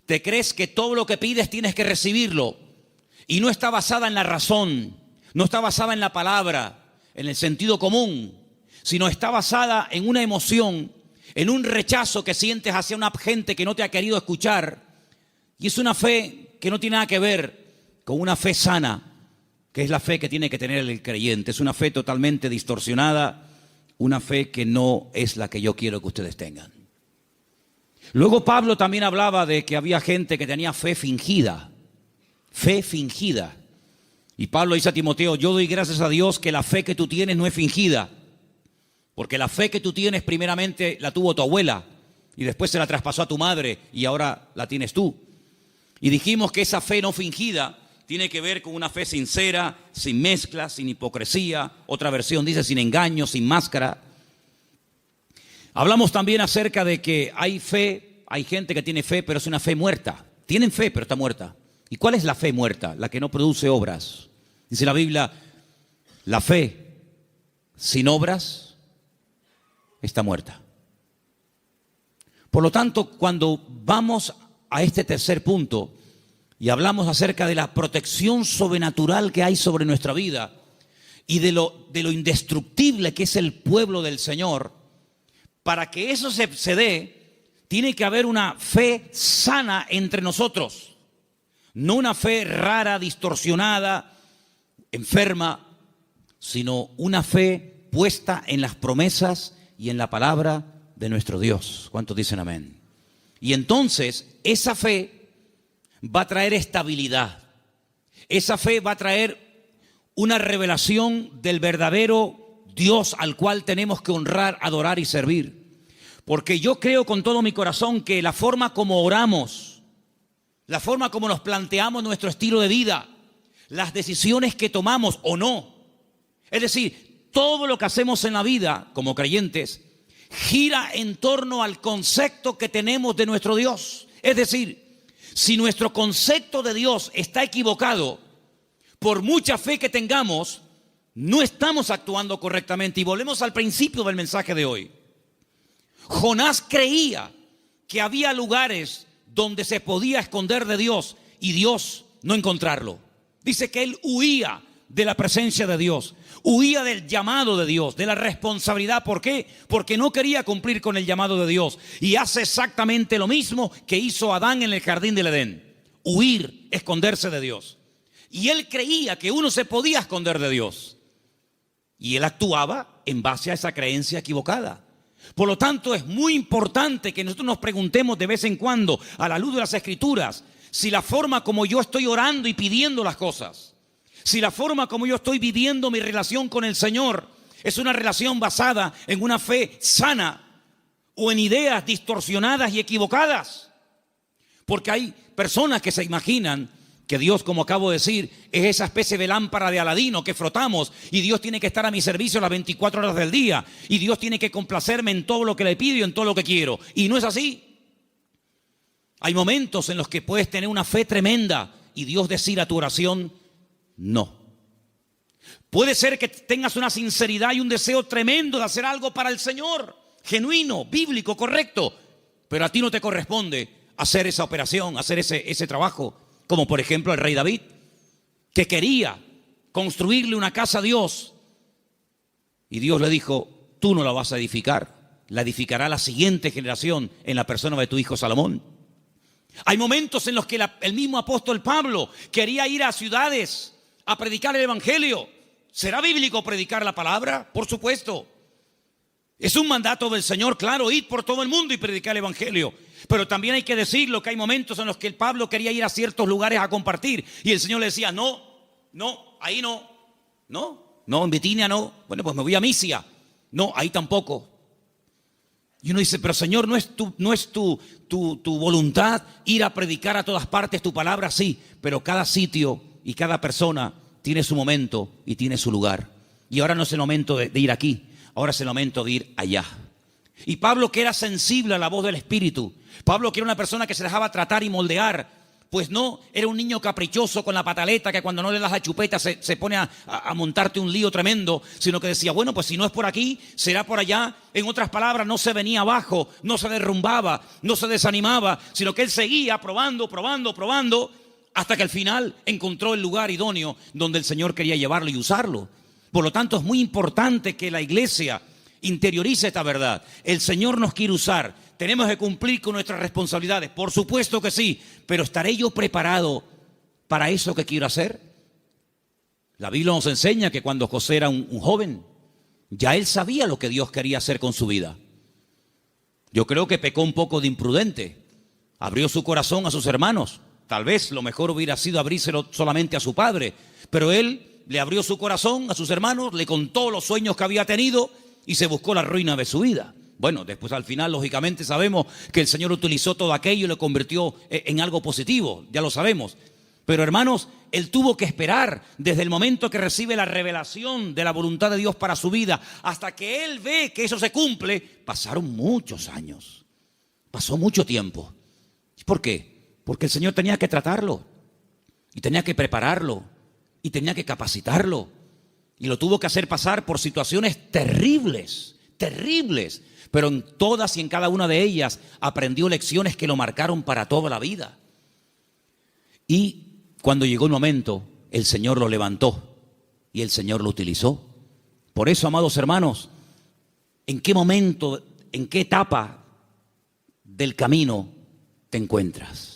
te crees que todo lo que pides tienes que recibirlo. Y no está basada en la razón, no está basada en la palabra, en el sentido común, sino está basada en una emoción, en un rechazo que sientes hacia una gente que no te ha querido escuchar. Y es una fe que no tiene nada que ver con una fe sana, que es la fe que tiene que tener el creyente. Es una fe totalmente distorsionada, una fe que no es la que yo quiero que ustedes tengan. Luego Pablo también hablaba de que había gente que tenía fe fingida. Fe fingida. Y Pablo dice a Timoteo, yo doy gracias a Dios que la fe que tú tienes no es fingida. Porque la fe que tú tienes primeramente la tuvo tu abuela y después se la traspasó a tu madre y ahora la tienes tú. Y dijimos que esa fe no fingida tiene que ver con una fe sincera, sin mezcla, sin hipocresía. Otra versión dice sin engaño, sin máscara. Hablamos también acerca de que hay fe, hay gente que tiene fe, pero es una fe muerta. Tienen fe, pero está muerta. ¿Y cuál es la fe muerta? La que no produce obras. Dice la Biblia, la fe sin obras está muerta. Por lo tanto, cuando vamos a este tercer punto y hablamos acerca de la protección sobrenatural que hay sobre nuestra vida y de lo indestructible que es el pueblo del Señor, para que eso se dé, tiene que haber una fe sana entre nosotros. No una fe rara, distorsionada, enferma, sino una fe puesta en las promesas y en la palabra de nuestro Dios. ¿Cuántos dicen amén? Y entonces esa fe va a traer estabilidad. Esa fe va a traer una revelación del verdadero Dios al cual tenemos que honrar, adorar y servir. Porque yo creo con todo mi corazón que la forma como oramos, la forma como nos planteamos nuestro estilo de vida, las decisiones que tomamos o no, es decir, todo lo que hacemos en la vida como creyentes, gira en torno al concepto que tenemos de nuestro Dios. Es decir, si nuestro concepto de Dios está equivocado, por mucha fe que tengamos, no estamos actuando correctamente. Y volvemos al principio del mensaje de hoy. Jonás creía que había lugares donde se podía esconder de Dios y Dios no encontrarlo. Dice que él huía de la presencia de Dios, huía del llamado de Dios, de la responsabilidad. ¿Por qué? Porque no quería cumplir con el llamado de Dios. Y hace exactamente lo mismo que hizo Adán en el jardín del Edén: huir, esconderse de Dios. Y él creía que uno se podía esconder de Dios. Y él actuaba en base a esa creencia equivocada. Por lo tanto, es muy importante que nosotros nos preguntemos de vez en cuando, a la luz de las Escrituras, si la forma como yo estoy orando y pidiendo las cosas, si la forma como yo estoy viviendo mi relación con el Señor es una relación basada en una fe sana o en ideas distorsionadas y equivocadas. Porque hay personas que se imaginan que Dios, como acabo de decir, es esa especie de lámpara de Aladino que frotamos y Dios tiene que estar a mi servicio las 24 horas del día y Dios tiene que complacerme en todo lo que le pido y en todo lo que quiero. Y no es así. Hay momentos en los que puedes tener una fe tremenda y Dios decir a tu oración no. Puede ser que tengas una sinceridad y un deseo tremendo de hacer algo para el Señor, genuino, bíblico, correcto, pero a ti no te corresponde hacer esa operación, hacer ese trabajo. Como por ejemplo el rey David, que quería construirle una casa a Dios. Y Dios le dijo: tú no la vas a edificar, la edificará la siguiente generación en la persona de tu hijo Salomón. Hay momentos en los que el mismo apóstol Pablo quería ir a ciudades a predicar el evangelio. ¿Será bíblico predicar la palabra? Por supuesto. Es un mandato del Señor, claro, ir por todo el mundo y predicar el evangelio. Pero también hay que decirlo que hay momentos en los que el Pablo quería ir a ciertos lugares a compartir y el Señor le decía: no, ahí no, en Bitinia no. Bueno, pues me voy a Misia. No, ahí tampoco. Y uno dice: pero Señor, ¿no es tu voluntad ir a predicar a todas partes tu palabra? Sí, pero cada sitio y cada persona tiene su momento y tiene su lugar. Y ahora no es el momento de ir aquí, ahora es el momento de ir allá. Y Pablo, que era sensible a la voz del Espíritu, Pablo, que era una persona que se dejaba tratar y moldear, pues no era un niño caprichoso con la pataleta que cuando no le das la chupeta se pone a montarte un lío tremendo, sino que decía: bueno, pues si no es por aquí, será por allá. En otras palabras, no se venía abajo, no se derrumbaba, no se desanimaba, sino que él seguía probando, hasta que al final encontró el lugar idóneo donde el Señor quería llevarlo y usarlo. Por lo tanto, es muy importante que la iglesia interiorice esta verdad. El Señor nos quiere usar. Tenemos que cumplir con nuestras responsabilidades. Por supuesto que sí. Pero ¿estaré yo preparado para eso que quiero hacer? La Biblia nos enseña que cuando José era un joven, ya él sabía lo que Dios quería hacer con su vida. Yo creo que pecó un poco de imprudente. Abrió su corazón a sus hermanos. Tal vez lo mejor hubiera sido abrírselo solamente a su padre. Pero él le abrió su corazón a sus hermanos, le contó los sueños que había tenido y se buscó la ruina de su vida. Bueno, después al final, lógicamente, sabemos que el Señor utilizó todo aquello y lo convirtió en algo positivo, ya lo sabemos. Pero hermanos, él tuvo que esperar desde el momento que recibe la revelación de la voluntad de Dios para su vida, hasta que él ve que eso se cumple. Pasaron muchos años, pasó mucho tiempo. ¿Por qué? Porque el Señor tenía que tratarlo, y tenía que prepararlo, y tenía que capacitarlo. Y lo tuvo que hacer pasar por situaciones terribles, terribles. Pero en todas y en cada una de ellas aprendió lecciones que lo marcaron para toda la vida. Y cuando llegó el momento, el Señor lo levantó y el Señor lo utilizó. Por eso, amados hermanos, ¿en qué momento, en qué etapa del camino te encuentras?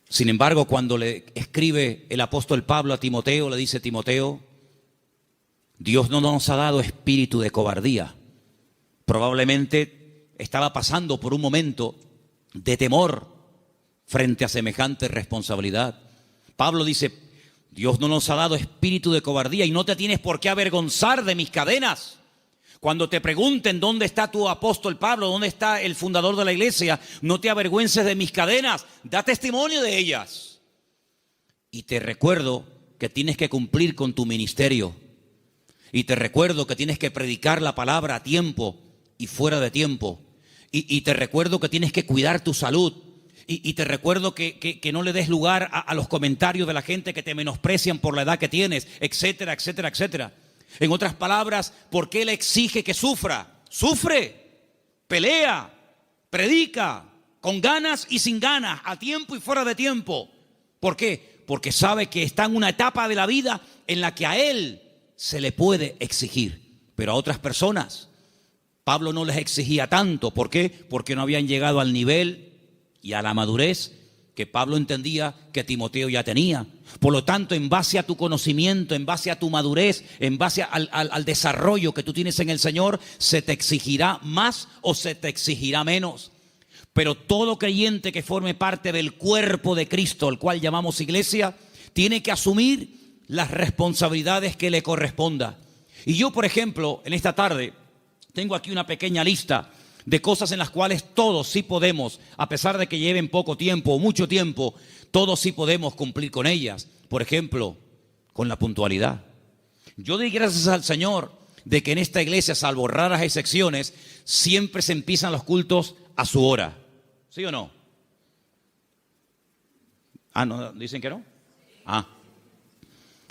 Sin embargo, cuando le escribe el apóstol Pablo a Timoteo, le dice: Timoteo, Dios no nos ha dado espíritu de cobardía. Probablemente estaba pasando por un momento de temor frente a semejante responsabilidad. Pablo dice: Dios no nos ha dado espíritu de cobardía y no te tienes por qué avergonzar de mis cadenas. Cuando te pregunten dónde está tu apóstol Pablo, dónde está el fundador de la iglesia, no te avergüences de mis cadenas, da testimonio de ellas. Y te recuerdo que tienes que cumplir con tu ministerio. Y te recuerdo que tienes que predicar la palabra a tiempo y fuera de tiempo. Y te recuerdo que tienes que cuidar tu salud. Y te recuerdo que no le des lugar a los comentarios de la gente que te menosprecian por la edad que tienes, etcétera, etcétera, etcétera. En otras palabras, ¿por qué le exige que sufra? Sufre, pelea, predica, con ganas y sin ganas, a tiempo y fuera de tiempo. ¿Por qué? Porque sabe que está en una etapa de la vida en la que a él se le puede exigir, pero a otras personas Pablo no les exigía tanto. ¿Por qué? Porque no habían llegado al nivel y a la madurez que Pablo entendía que Timoteo ya tenía. Por lo tanto, en base a tu conocimiento, en base a tu madurez, en base al desarrollo que tú tienes en el Señor, se te exigirá más o se te exigirá menos. Pero todo creyente que forme parte del cuerpo de Cristo, el cual llamamos iglesia, tiene que asumir las responsabilidades que le corresponda. Y yo, por ejemplo, en esta tarde tengo aquí una pequeña lista de cosas en las cuales todos sí podemos, a pesar de que lleven poco tiempo o mucho tiempo, todos sí podemos cumplir con ellas. Por ejemplo, con la puntualidad. Yo doy gracias al Señor de que en esta iglesia, salvo raras excepciones, siempre se empiezan los cultos a su hora. ¿Sí o no? ¿No? ¿Dicen que no?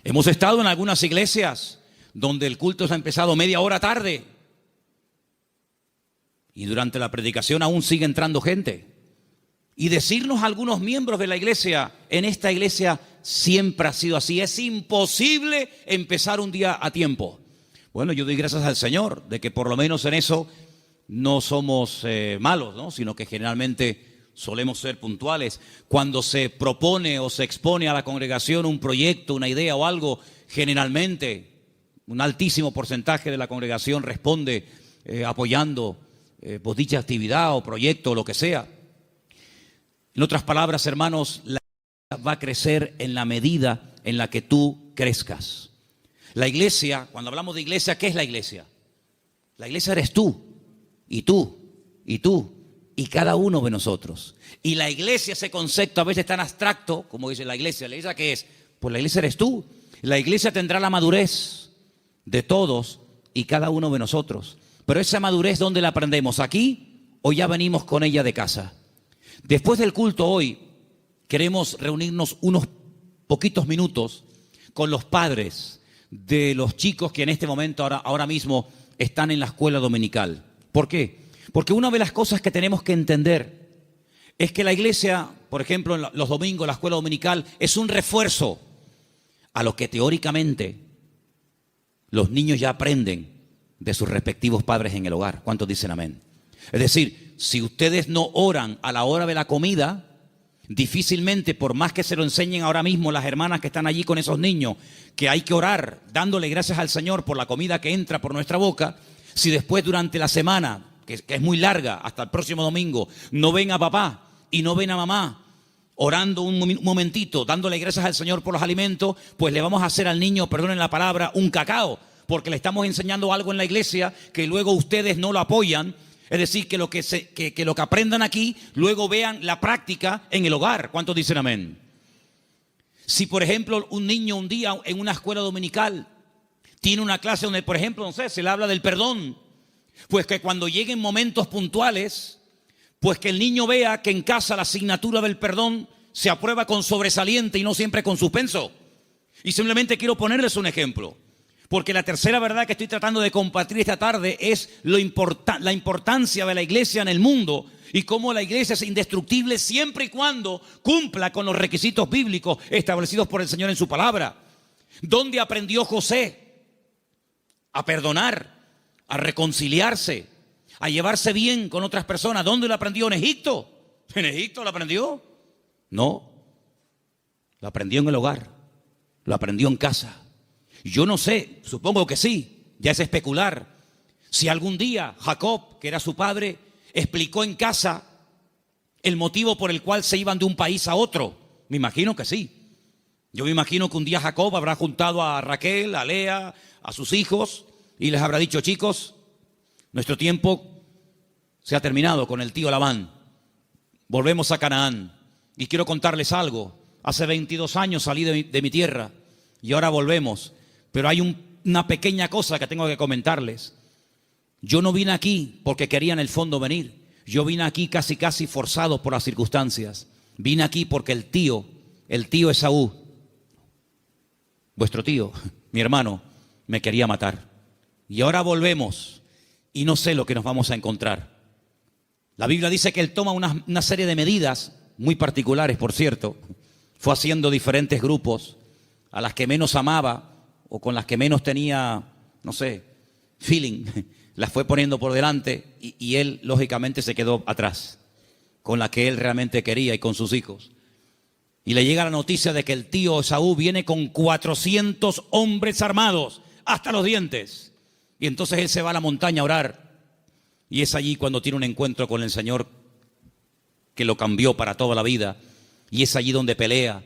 Hemos estado en algunas iglesias donde el culto se ha empezado media hora tarde. Y durante la predicación aún sigue entrando gente. Y decirnos a algunos miembros de la iglesia: en esta iglesia siempre ha sido así, es imposible empezar un día a tiempo. Bueno, yo doy gracias al Señor de que por lo menos en eso no somos malos, ¿no? Sino que generalmente solemos ser puntuales. Cuando se propone o se expone a la congregación un proyecto, una idea o algo, generalmente un altísimo porcentaje de la congregación responde apoyando pues dicha actividad o proyecto o lo que sea. En otras palabras, hermanos, la iglesia va a crecer en la medida en la que tú crezcas. La iglesia, cuando hablamos de iglesia, ¿qué es la iglesia? La iglesia eres tú, y tú, y tú, y cada uno de nosotros. Y la iglesia, ese concepto a veces tan abstracto, como dice la iglesia ¿qué es? Pues la iglesia eres tú. La iglesia tendrá la madurez de todos y cada uno de nosotros. Pero esa madurez, ¿dónde la aprendemos? ¿Aquí o ya venimos con ella de casa? Después del culto hoy, queremos reunirnos unos poquitos minutos con los padres de los chicos que en este momento, ahora mismo, están en la escuela dominical. ¿Por qué? Porque una de las cosas que tenemos que entender es que la iglesia, por ejemplo, en los domingos, la escuela dominical, es un refuerzo a lo que teóricamente los niños ya aprenden de sus respectivos padres en el hogar. ¿Cuántos dicen amén? Es decir, si ustedes no oran a la hora de la comida, difícilmente, por más que se lo enseñen ahora mismo las hermanas que están allí con esos niños, que hay que orar dándole gracias al Señor por la comida que entra por nuestra boca, si después durante la semana, que es muy larga, hasta el próximo domingo, no ven a papá y no ven a mamá orando un momentito, dándole gracias al Señor por los alimentos, pues le vamos a hacer al niño, perdonen la palabra, un cacao, porque le estamos enseñando algo en la iglesia que luego ustedes no lo apoyan. Es decir, que lo que aprendan aquí, luego vean la práctica en el hogar. ¿Cuántos dicen amén? Si, por ejemplo, un niño un día en una escuela dominical tiene una clase donde, por ejemplo, no sé, se le habla del perdón, pues que cuando lleguen momentos puntuales Pues que el niño vea que en casa la asignatura del perdón se aprueba con sobresaliente y no siempre con suspenso. Y simplemente quiero ponerles un ejemplo, porque la tercera verdad que estoy tratando de compartir esta tarde es la importancia de la iglesia en el mundo y cómo la iglesia es indestructible siempre y cuando cumpla con los requisitos bíblicos establecidos por el Señor en su palabra. ¿Dónde aprendió José a perdonar, a reconciliarse, a llevarse bien con otras personas? ¿Dónde lo aprendió? ¿En Egipto? ¿En Egipto lo aprendió? No, lo aprendió en el hogar, lo aprendió en casa. Yo no sé, supongo que sí, ya es especular, si algún día Jacob, que era su padre, explicó en casa el motivo por el cual se iban de un país a otro. Me imagino que sí. Yo me imagino que un día Jacob habrá juntado a Raquel, a Lea, a sus hijos y les habrá dicho: chicos, nuestro tiempo se ha terminado con el tío Labán. Volvemos a Canaán. Y quiero contarles algo. Hace 22 años salí de mi tierra y ahora volvemos. Pero hay una pequeña cosa que tengo que comentarles. Yo no vine aquí porque quería en el fondo venir. Yo vine aquí casi forzado por las circunstancias. Vine aquí porque el tío Esaú, vuestro tío, mi hermano, me quería matar. Y ahora volvemos y no sé lo que nos vamos a encontrar. La Biblia dice que él toma una serie de medidas muy particulares, por cierto. Fue haciendo diferentes grupos a las que menos amaba o con las que menos tenía, no sé, feeling. Las fue poniendo por delante y él lógicamente se quedó atrás con la que él realmente quería y con sus hijos. Y le llega la noticia de que el tío Esaú viene con 400 hombres armados hasta los dientes. Y entonces él se va a la montaña a orar. Y es allí cuando tiene un encuentro con el Señor que lo cambió para toda la vida. Y es allí donde pelea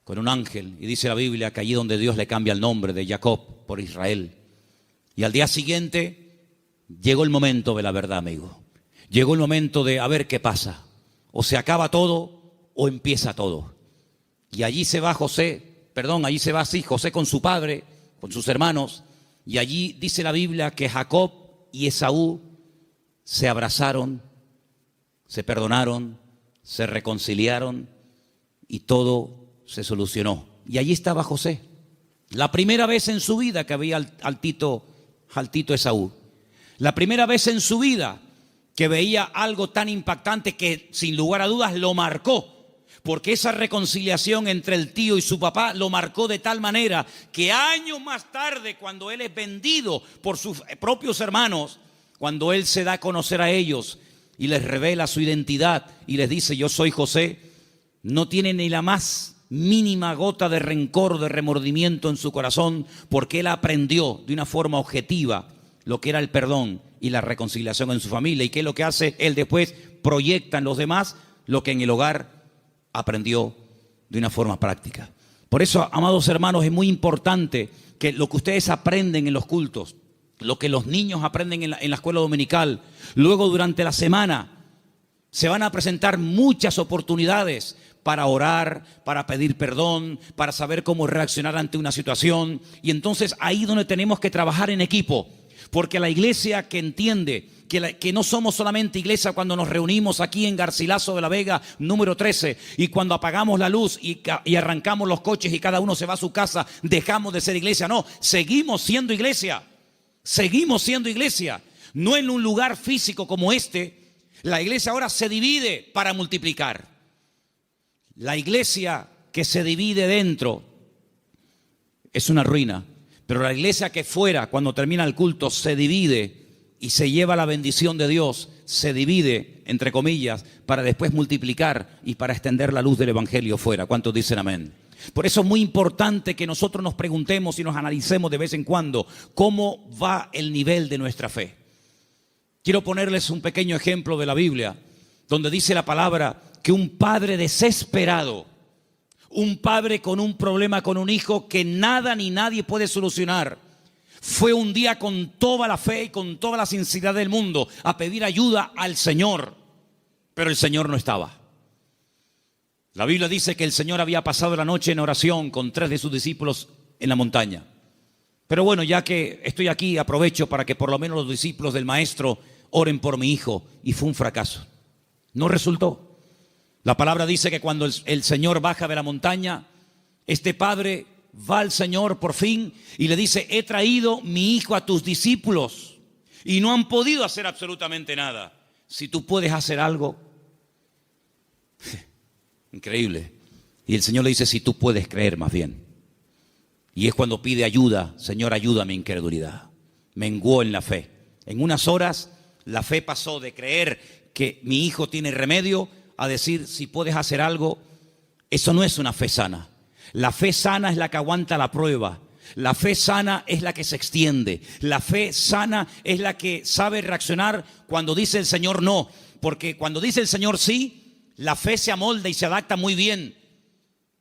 con un ángel. Y dice la Biblia que allí donde Dios le cambia el nombre de Jacob por Israel. Y al día siguiente llegó el momento de la verdad, amigo. Llegó el momento de a ver qué pasa. O se acaba todo o empieza todo. Y allí se va José con su padre, con sus hermanos. Y allí dice la Biblia que Jacob y Esaú se abrazaron, se perdonaron, se reconciliaron y todo se solucionó. Y allí estaba José, la primera vez en su vida que veía al tito Esaú, la primera vez en su vida que veía algo tan impactante que sin lugar a dudas lo marcó, porque esa reconciliación entre el tío y su papá lo marcó de tal manera que años más tarde, cuando él es vendido por sus propios hermanos, cuando él se da a conocer a ellos y les revela su identidad y les dice: yo soy José, no tiene ni la más mínima gota de rencor, de remordimiento en su corazón, porque él aprendió de una forma objetiva lo que era el perdón y la reconciliación en su familia. ¿Y qué es lo que hace? Él después proyecta en los demás lo que en el hogar aprendió de una forma práctica. Por eso, amados hermanos, es muy importante que lo que ustedes aprenden en los cultos, lo que los niños aprenden en la escuela dominical, luego durante la semana se van a presentar muchas oportunidades para orar, para pedir perdón, para saber cómo reaccionar ante una situación. Y entonces ahí donde tenemos que trabajar en equipo, porque la iglesia que entiende que no somos solamente iglesia cuando nos reunimos aquí en Garcilaso de la Vega, número 13, y cuando apagamos la luz y arrancamos los coches y cada uno se va a su casa, dejamos de ser iglesia. No, seguimos siendo iglesia. Seguimos siendo iglesia, no en un lugar físico como este. La iglesia ahora se divide para multiplicar. La iglesia que se divide dentro es una ruina, pero la iglesia que fuera, cuando termina el culto, se divide y se lleva la bendición de Dios, se divide, entre comillas, para después multiplicar y para extender la luz del evangelio fuera. ¿Cuántos dicen amén? Por eso es muy importante que nosotros nos preguntemos y nos analicemos de vez en cuando cómo va el nivel de nuestra fe. Quiero ponerles un pequeño ejemplo de la Biblia, donde dice la palabra que un padre desesperado, un padre con un problema con un hijo que nada ni nadie puede solucionar, fue un día con toda la fe y con toda la sinceridad del mundo a pedir ayuda al Señor, pero el Señor no estaba. La Biblia dice que el Señor había pasado la noche en oración con 3 de sus discípulos en la montaña. Pero bueno, ya que estoy aquí, aprovecho para que por lo menos los discípulos del maestro oren por mi hijo. Y fue un fracaso. No resultó. La palabra dice que cuando el Señor baja de la montaña, este padre va al Señor por fin y le dice: he traído mi hijo a tus discípulos y no han podido hacer absolutamente nada. Si tú puedes hacer algo. Increíble. Y el Señor le dice: si tú puedes creer más bien. Y es cuando pide ayuda: Señor, ayuda a mi incredulidad. Menguó en la fe. En unas horas la fe pasó de creer que mi hijo tiene remedio a decir: si puedes hacer algo. Eso no es una fe sana. La fe sana es la que aguanta la prueba. La fe sana es la que se extiende. La fe sana es la que sabe reaccionar cuando dice el Señor no. Porque cuando dice el Señor sí, la fe se amolda y se adapta muy bien.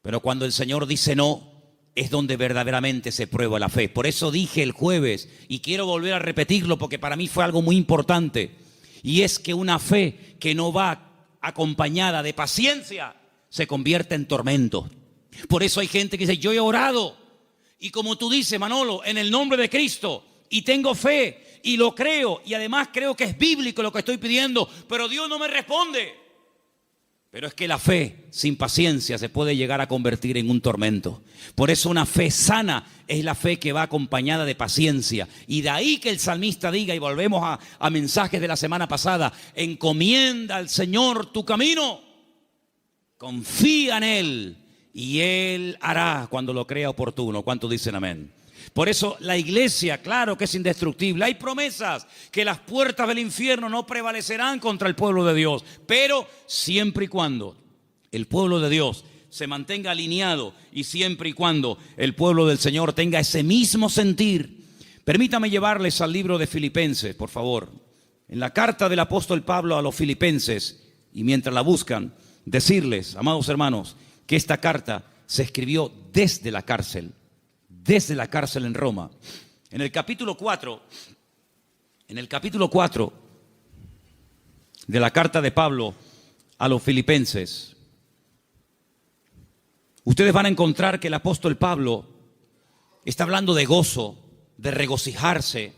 Pero cuando el Señor dice no, es donde verdaderamente se prueba la fe. Por eso dije el jueves, y quiero volver a repetirlo porque para mí fue algo muy importante, y es que una fe que no va acompañada de paciencia se convierte en tormento. Por eso hay gente que dice: yo he orado, y como tú dices, Manolo, en el nombre de Cristo, y tengo fe, y lo creo, y además creo que es bíblico lo que estoy pidiendo, pero Dios no me responde. Pero es que la fe sin paciencia se puede llegar a convertir en un tormento. Por eso una fe sana es la fe que va acompañada de paciencia. Y de ahí que el salmista diga, y volvemos a mensajes de la semana pasada: encomienda al Señor tu camino, confía en Él y Él hará cuando lo crea oportuno. ¿Cuántos dicen amén? Por eso la iglesia, claro que es indestructible. Hay promesas que las puertas del infierno no prevalecerán contra el pueblo de Dios. Pero siempre y cuando el pueblo de Dios se mantenga alineado y siempre y cuando el pueblo del Señor tenga ese mismo sentir. Permítame llevarles al libro de Filipenses, por favor. En la carta del apóstol Pablo a los Filipenses, y mientras la buscan, decirles, amados hermanos, que esta carta se escribió desde la cárcel en Roma. En el capítulo 4 de la carta de Pablo a los Filipenses, ustedes van a encontrar que el apóstol Pablo está hablando de gozo, de regocijarse.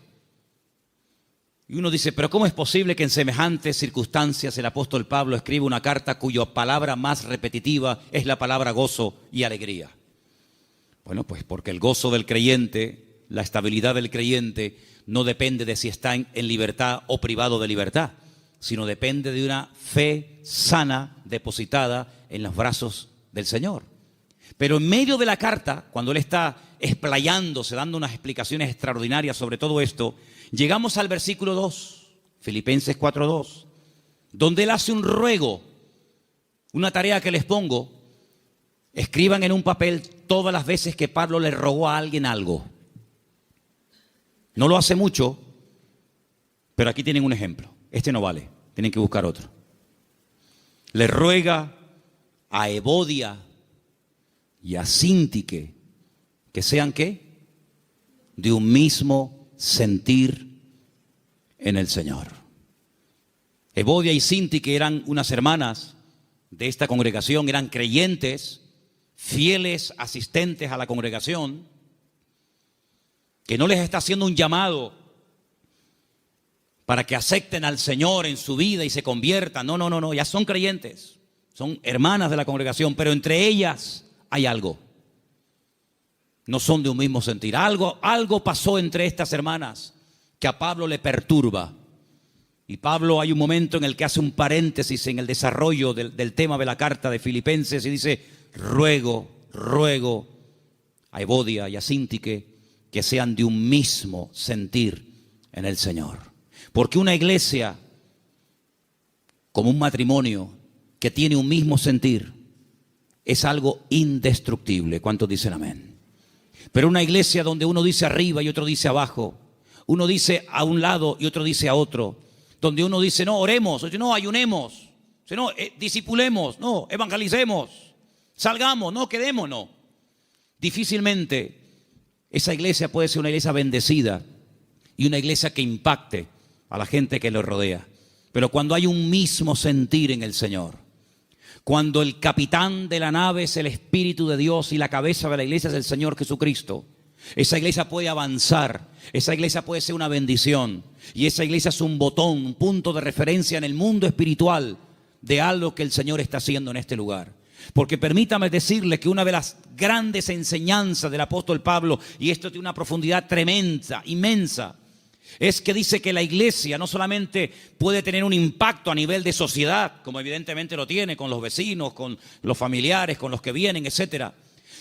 Y uno dice: pero ¿cómo es posible que en semejantes circunstancias el apóstol Pablo escriba una carta cuya palabra más repetitiva es la palabra gozo y alegría? Bueno, pues porque el gozo del creyente, la estabilidad del creyente, no depende de si está en libertad o privado de libertad, sino depende de una fe sana depositada en los brazos del Señor. Pero en medio de la carta, cuando él está explayándose, dando unas explicaciones extraordinarias sobre todo esto, llegamos al versículo 2, Filipenses 4:2, donde él hace un ruego, una tarea que les pongo: escriban en un papel todas las veces que Pablo le rogó a alguien algo. No lo hace mucho, pero aquí tienen un ejemplo. Este no vale, tienen que buscar otro. Le ruega a Evodia y a Síntique que sean ¿qué? De un mismo sentir en el Señor. Evodia y Síntique eran unas hermanas de esta congregación, eran creyentes, fieles asistentes a la congregación, que no les está haciendo un llamado para que acepten al Señor en su vida y se conviertan. No, ya son creyentes, son hermanas de la congregación, pero entre ellas hay algo. No son de un mismo sentir. Algo pasó entre estas hermanas que a Pablo le perturba. Y Pablo, hay un momento en el que hace un paréntesis en el desarrollo del tema de la carta de Filipenses y dice: ruego a Evodia y a Síntique que sean de un mismo sentir en el Señor. Porque una iglesia, como un matrimonio que tiene un mismo sentir, es algo indestructible. ¿Cuántos dicen amén? Pero una iglesia donde uno dice arriba y otro dice abajo, uno dice a un lado y otro dice a otro, donde uno dice no, oremos, otro, no, ayunemos, no, discipulemos, no, evangelicemos, salgamos, no, quedemos, no. Difícilmente esa iglesia puede ser una iglesia bendecida y una iglesia que impacte a la gente que lo rodea. Pero cuando hay un mismo sentir en el Señor, cuando el capitán de la nave es el Espíritu de Dios y la cabeza de la iglesia es el Señor Jesucristo, esa iglesia puede avanzar, esa iglesia puede ser una bendición y esa iglesia es un botón, un punto de referencia en el mundo espiritual de algo que el Señor está haciendo en este lugar. Porque permítame decirle que una de las grandes enseñanzas del apóstol Pablo, y esto tiene una profundidad tremenda, inmensa, es que dice que la iglesia no solamente puede tener un impacto a nivel de sociedad, como evidentemente lo tiene con los vecinos, con los familiares, con los que vienen, etcétera,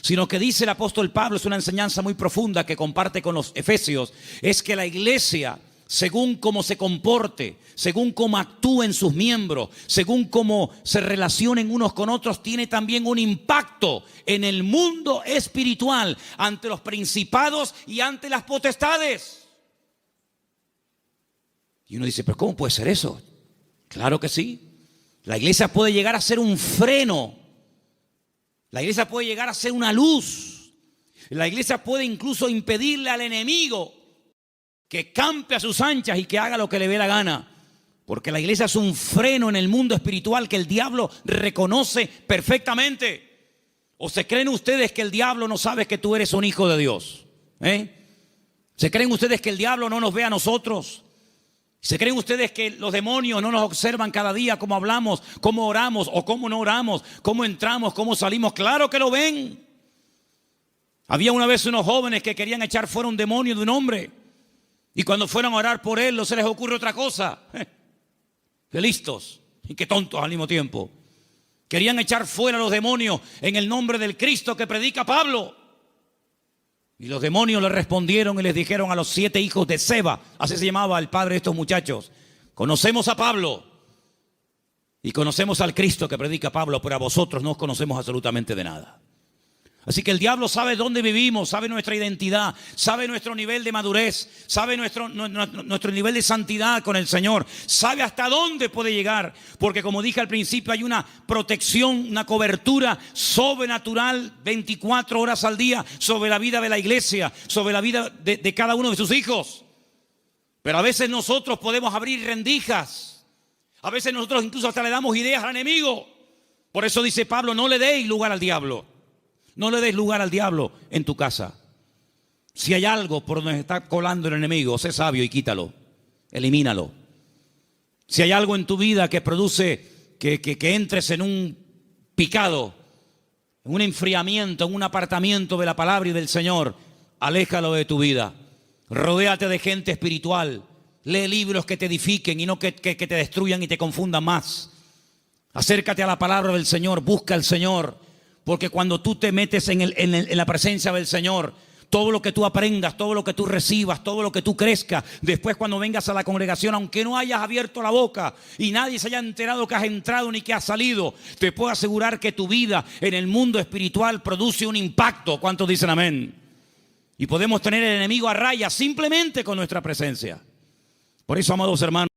sino que dice el apóstol Pablo, es una enseñanza muy profunda que comparte con los efesios, es que la iglesia, según cómo se comporte, según cómo actúen sus miembros, según cómo se relacionen unos con otros, tiene también un impacto en el mundo espiritual, ante los principados y ante las potestades. Y uno dice, ¿pero cómo puede ser eso? Claro que sí. La iglesia puede llegar a ser un freno. La iglesia puede llegar a ser una luz. La iglesia puede incluso impedirle al enemigo que campe a sus anchas y que haga lo que le dé la gana. Porque la iglesia es un freno en el mundo espiritual que el diablo reconoce perfectamente. ¿O se creen ustedes que el diablo no sabe que tú eres un hijo de Dios? ¿Se creen ustedes que el diablo no nos ve a nosotros? ¿Se creen ustedes que los demonios no nos observan cada día cómo hablamos, cómo oramos o cómo no oramos, cómo entramos, cómo salimos? Claro que lo ven. Había una vez unos jóvenes que querían echar fuera un demonio de un hombre. Y cuando fueron a orar por él, no se les ocurre otra cosa. Qué listos y qué tontos al mismo tiempo. Querían echar fuera los demonios en el nombre del Cristo que predica Pablo. Y los demonios le respondieron y les dijeron a los 7 hijos de Seba, así se llamaba el padre de estos muchachos: conocemos a Pablo y conocemos al Cristo que predica Pablo, pero a vosotros no os conocemos absolutamente de nada. Así que el diablo sabe dónde vivimos, sabe nuestra identidad, sabe nuestro nivel de madurez, sabe nuestro nivel de santidad con el Señor, sabe hasta dónde puede llegar, porque como dije al principio, hay una protección, una cobertura sobrenatural 24 horas al día sobre la vida de la iglesia, sobre la vida de cada uno de sus hijos. Pero a veces nosotros podemos abrir rendijas, a veces nosotros incluso hasta le damos ideas al enemigo. Por eso dice Pablo, no le deis lugar al diablo. No le des lugar al diablo en tu casa. Si hay algo por donde está colando el enemigo, sé sabio y quítalo, elimínalo. Si hay algo en tu vida que produce que entres en un picado, en un enfriamiento, en un apartamiento de la palabra y del Señor, aléjalo de tu vida. Rodéate de gente espiritual. Lee libros que te edifiquen y no que te destruyan y te confundan más. Acércate a la palabra del Señor, busca al Señor. Porque cuando tú te metes en la presencia del Señor, todo lo que tú aprendas, todo lo que tú recibas, todo lo que tú crezcas, después cuando vengas a la congregación, aunque no hayas abierto la boca y nadie se haya enterado que has entrado ni que has salido, te puedo asegurar que tu vida en el mundo espiritual produce un impacto. ¿Cuántos dicen amén? Y podemos tener el enemigo a raya simplemente con nuestra presencia. Por eso, amados hermanos,